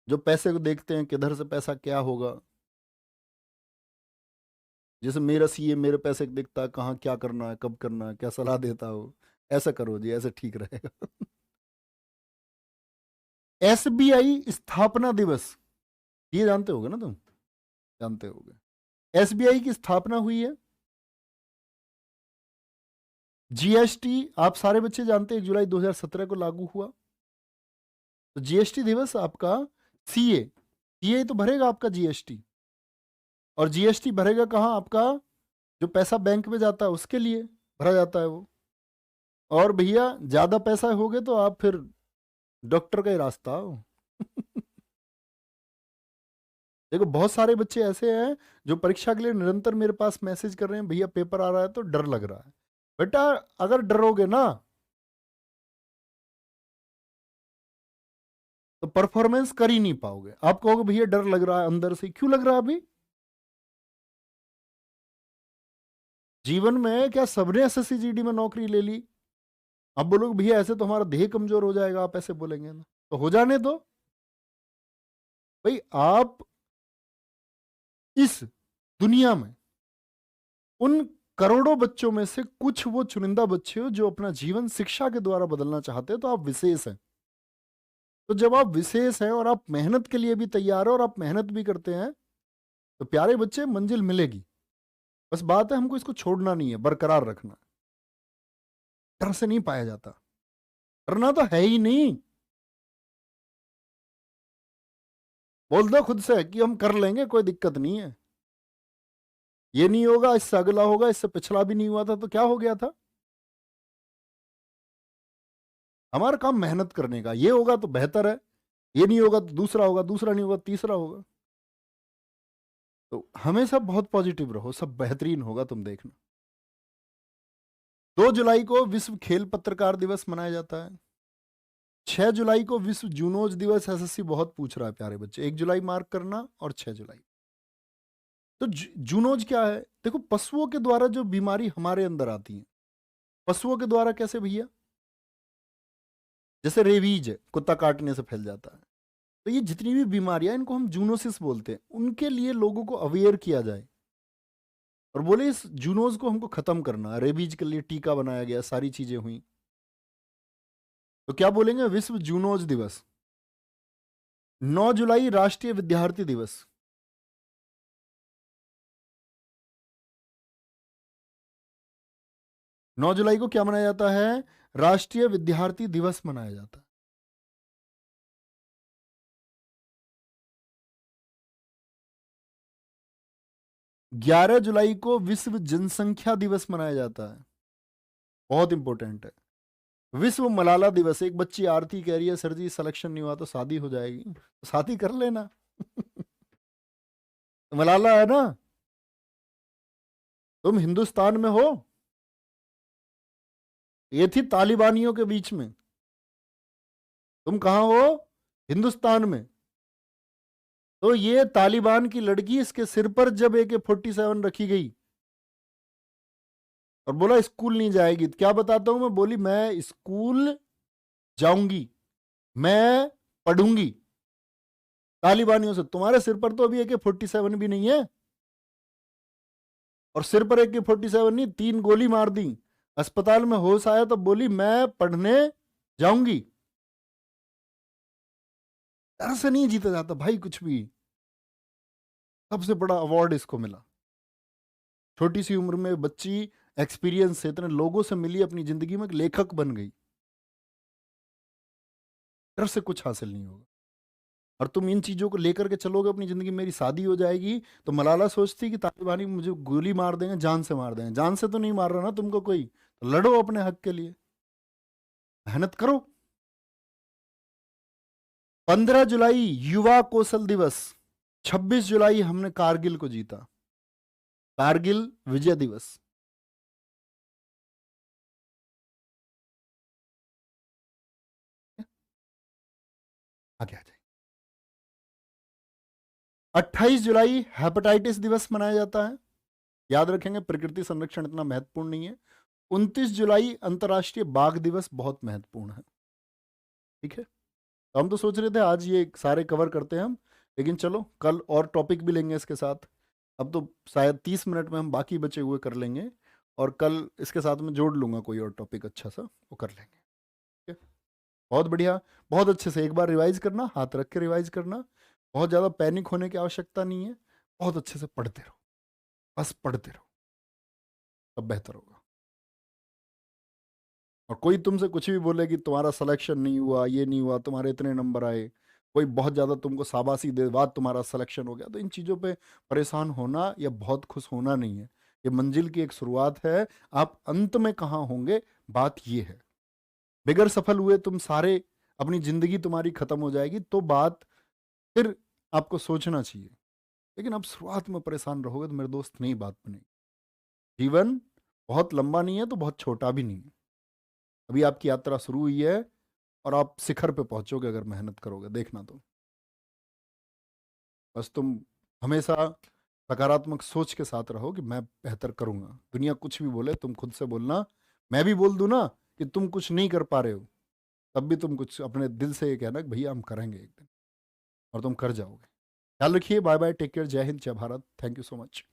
जो पैसे को देखते हैं किधर से पैसा क्या होगा, जैसे मेरा सीए मेरे पैसे को देखता है, कहाँ क्या करना है, कब करना है, क्या सलाह देता हो, ऐसा करो जी, ऐसे ठीक रहेगा एसबीआई स्थापना दिवस, ये जानते होगे ना तुम? जानते होगे। एसबीआई की स्थापना हुई है। जीएसटी आप सारे बच्चे जानते हैं 1 जुलाई 2017 को लागू हुआ। तो जीएसटी दिवस आपका, सीए, सीए तो भरेगा आपका जीएसटी, और जीएसटी भरेगा कहाँ? आपका जो पैसा बैंक में जाता है उसके लिए भरा जाता है वो। और भैया ज्यादा पैसा हो गए तो आप फिर डॉक्टर का ही रास्ता हो देखो बहुत सारे बच्चे ऐसे हैं जो परीक्षा के लिए निरंतर मेरे पास मैसेज कर रहे हैं, भैया पेपर आ रहा है तो डर लग रहा है। बेटा अगर डरोगे ना तो परफॉर्मेंस कर ही नहीं पाओगे। आप कहोगे भैया डर लग रहा है अंदर से, क्यों लग रहा है? अभी जीवन में क्या सबने एसएससी जीडी में नौकरी ले ली? आप बोलोगे भैया ऐसे तो हमारा देह कमजोर हो जाएगा, आप ऐसे बोलेंगे ना, तो हो जाने दो भाई। आप इस दुनिया में उन करोड़ों बच्चों में से कुछ वो चुनिंदा बच्चे हो जो अपना जीवन शिक्षा के द्वारा बदलना चाहते हैं, तो आप विशेष हैं। तो जब आप विशेष हैं और आप मेहनत के लिए भी तैयार हो और आप मेहनत भी करते हैं, तो प्यारे बच्चे मंजिल मिलेगी। बस बात है हमको इसको छोड़ना नहीं है, बरकरार रखना। डर से नहीं पाया जाता, डरना तो है ही नहीं। बोल दो खुद से कि हम कर लेंगे, कोई दिक्कत नहीं है, ये नहीं होगा इससे अगला होगा, इससे पिछला भी नहीं हुआ था तो क्या हो गया था। हमारा काम मेहनत करने का, ये होगा तो बेहतर है, ये नहीं होगा तो दूसरा होगा, दूसरा नहीं होगा तीसरा होगा। तो हमेशा बहुत पॉजिटिव रहो, सब बेहतरीन होगा, तुम देखना। 2 जुलाई को विश्व खेल पत्रकार दिवस मनाया जाता है। 6 जुलाई को विश्व जूनोज दिवस, एसएससी बहुत पूछ रहा है प्यारे बच्चे, 1 जुलाई मार्क करना और 6 जुलाई। तो जूनोज क्या है? देखो, पशुओं के द्वारा जो बीमारी हमारे अंदर आती है, पशुओं के द्वारा कैसे भैया? जैसे रेबीज कुत्ता काटने से फैल जाता है, तो ये जितनी भी बीमारियां, इनको हम जूनोसिस बोलते हैं, उनके लिए लोगों को अवेयर किया जाए और बोले इस जूनोज को हमको खत्म करना है। रेबीज के लिए टीका बनाया गया, सारी चीजें हुई, तो क्या बोलेंगे? विश्व जूनोज दिवस। 9 जुलाई राष्ट्रीय विद्यार्थी दिवस। नौ जुलाई को क्या मनाया जाता है? राष्ट्रीय विद्यार्थी दिवस मनाया जाता है। 11 जुलाई को विश्व जनसंख्या दिवस मनाया जाता है, बहुत इंपॉर्टेंट है। विश्व मलाला दिवस। एक बच्ची आरती कह रही है, सर जी सिलेक्शन नहीं हुआ तो शादी हो जाएगी, तो शादी कर लेना। मलाला है ना, तुम हिंदुस्तान में हो, ये थी तालिबानियों के बीच में, तुम कहां हो? हिंदुस्तान में। तो ये तालिबान की लड़की, इसके सिर पर जब AK-47 रखी गई और बोला स्कूल नहीं जाएगी, तो क्या बताता हूं मैं, बोली मैं स्कूल जाऊंगी, मैं पढ़ूंगी। तालिबानियों से, तुम्हारे सिर पर तो अभी AK-47 भी नहीं है, और सिर पर AK-47 नहीं, 3 गोली मार दी, अस्पताल में होश आया तो बोली मैं पढ़ने जाऊंगी। डर से नहीं जीता जाता भाई कुछ भी। सबसे बड़ा अवार्ड इसको मिला, छोटी सी उम्र में बच्ची एक्सपीरियंस से इतने लोगों से मिली, अपनी जिंदगी में एक लेखक बन गई। डर से कुछ हासिल नहीं होगा, और तुम इन चीजों को लेकर के चलोगे अपनी जिंदगी। मेरी शादी हो जाएगी, तो मलाला सोचती कि तालिबानी मुझे गोली मार देंगे, जान से मार देंगे। जान से तो नहीं मार रहा ना तुमको कोई, तो लड़ो अपने हक के लिए, मेहनत करो। 15 जुलाई युवा कौशल दिवस। 26 जुलाई हमने कारगिल को जीता, कारगिल विजय दिवस। आगे आ जाए। 28 जुलाई हेपेटाइटिस दिवस मनाया जाता है, याद रखेंगे, प्रकृति संरक्षण इतना महत्वपूर्ण नहीं है। 29 जुलाई अंतर्राष्ट्रीय बाघ दिवस, बहुत महत्वपूर्ण है। ठीक है, तो हम तो सोच रहे थे आज ये सारे कवर करते हैं हम, लेकिन चलो कल और टॉपिक भी लेंगे इसके साथ। अब तो शायद 30 मिनट में हम बाकी बचे हुए कर लेंगे, और कल इसके साथ में जोड़ लूंगा कोई और टॉपिक अच्छा सा, वो कर लेंगे। ठीक है, बहुत बढ़िया। बहुत अच्छे से एक बार रिवाइज करना, हाथ रख के रिवाइज करना, बहुत ज़्यादा पैनिक होने की आवश्यकता नहीं है। बहुत अच्छे से पढ़ते रहो, बस पढ़ते रहो, तब बेहतर होगा। और कोई तुमसे कुछ भी बोले कि तुम्हारा सिलेक्शन नहीं हुआ, ये नहीं हुआ, तुम्हारे इतने नंबर आए, कोई बहुत ज़्यादा तुमको शाबाशी दे, बाद तुम्हारा सिलेक्शन हो गया, तो इन चीज़ों पे परेशान होना या बहुत खुश होना नहीं है। ये मंजिल की एक शुरुआत है, आप अंत में कहाँ होंगे, बात ये है। बगैर सफल हुए तुम सारे, अपनी ज़िंदगी तुम्हारी ख़त्म हो जाएगी, तो बात फिर आपको सोचना चाहिए। लेकिन अब शुरुआत में परेशान रहोगे तो मेरे दोस्त नहीं बात बनेगी। जीवन बहुत लंबा नहीं है तो बहुत छोटा भी नहीं है। अभी आपकी यात्रा शुरू हुई है, और आप शिखर पे पहुंचोगे अगर मेहनत करोगे, देखना। तो बस तुम हमेशा सकारात्मक सोच के साथ रहो कि मैं बेहतर करूंगा। दुनिया कुछ भी बोले, तुम खुद से बोलना, मैं भी बोल दूं ना कि तुम कुछ नहीं कर पा रहे हो, तब भी तुम कुछ अपने दिल से ये कहना कि भैया हम करेंगे एक दिन, और तुम कर जाओगे। ख्याल रखिए, बाय बाय, टेक केयर, जय हिंद, जय Bharat, thank you so much.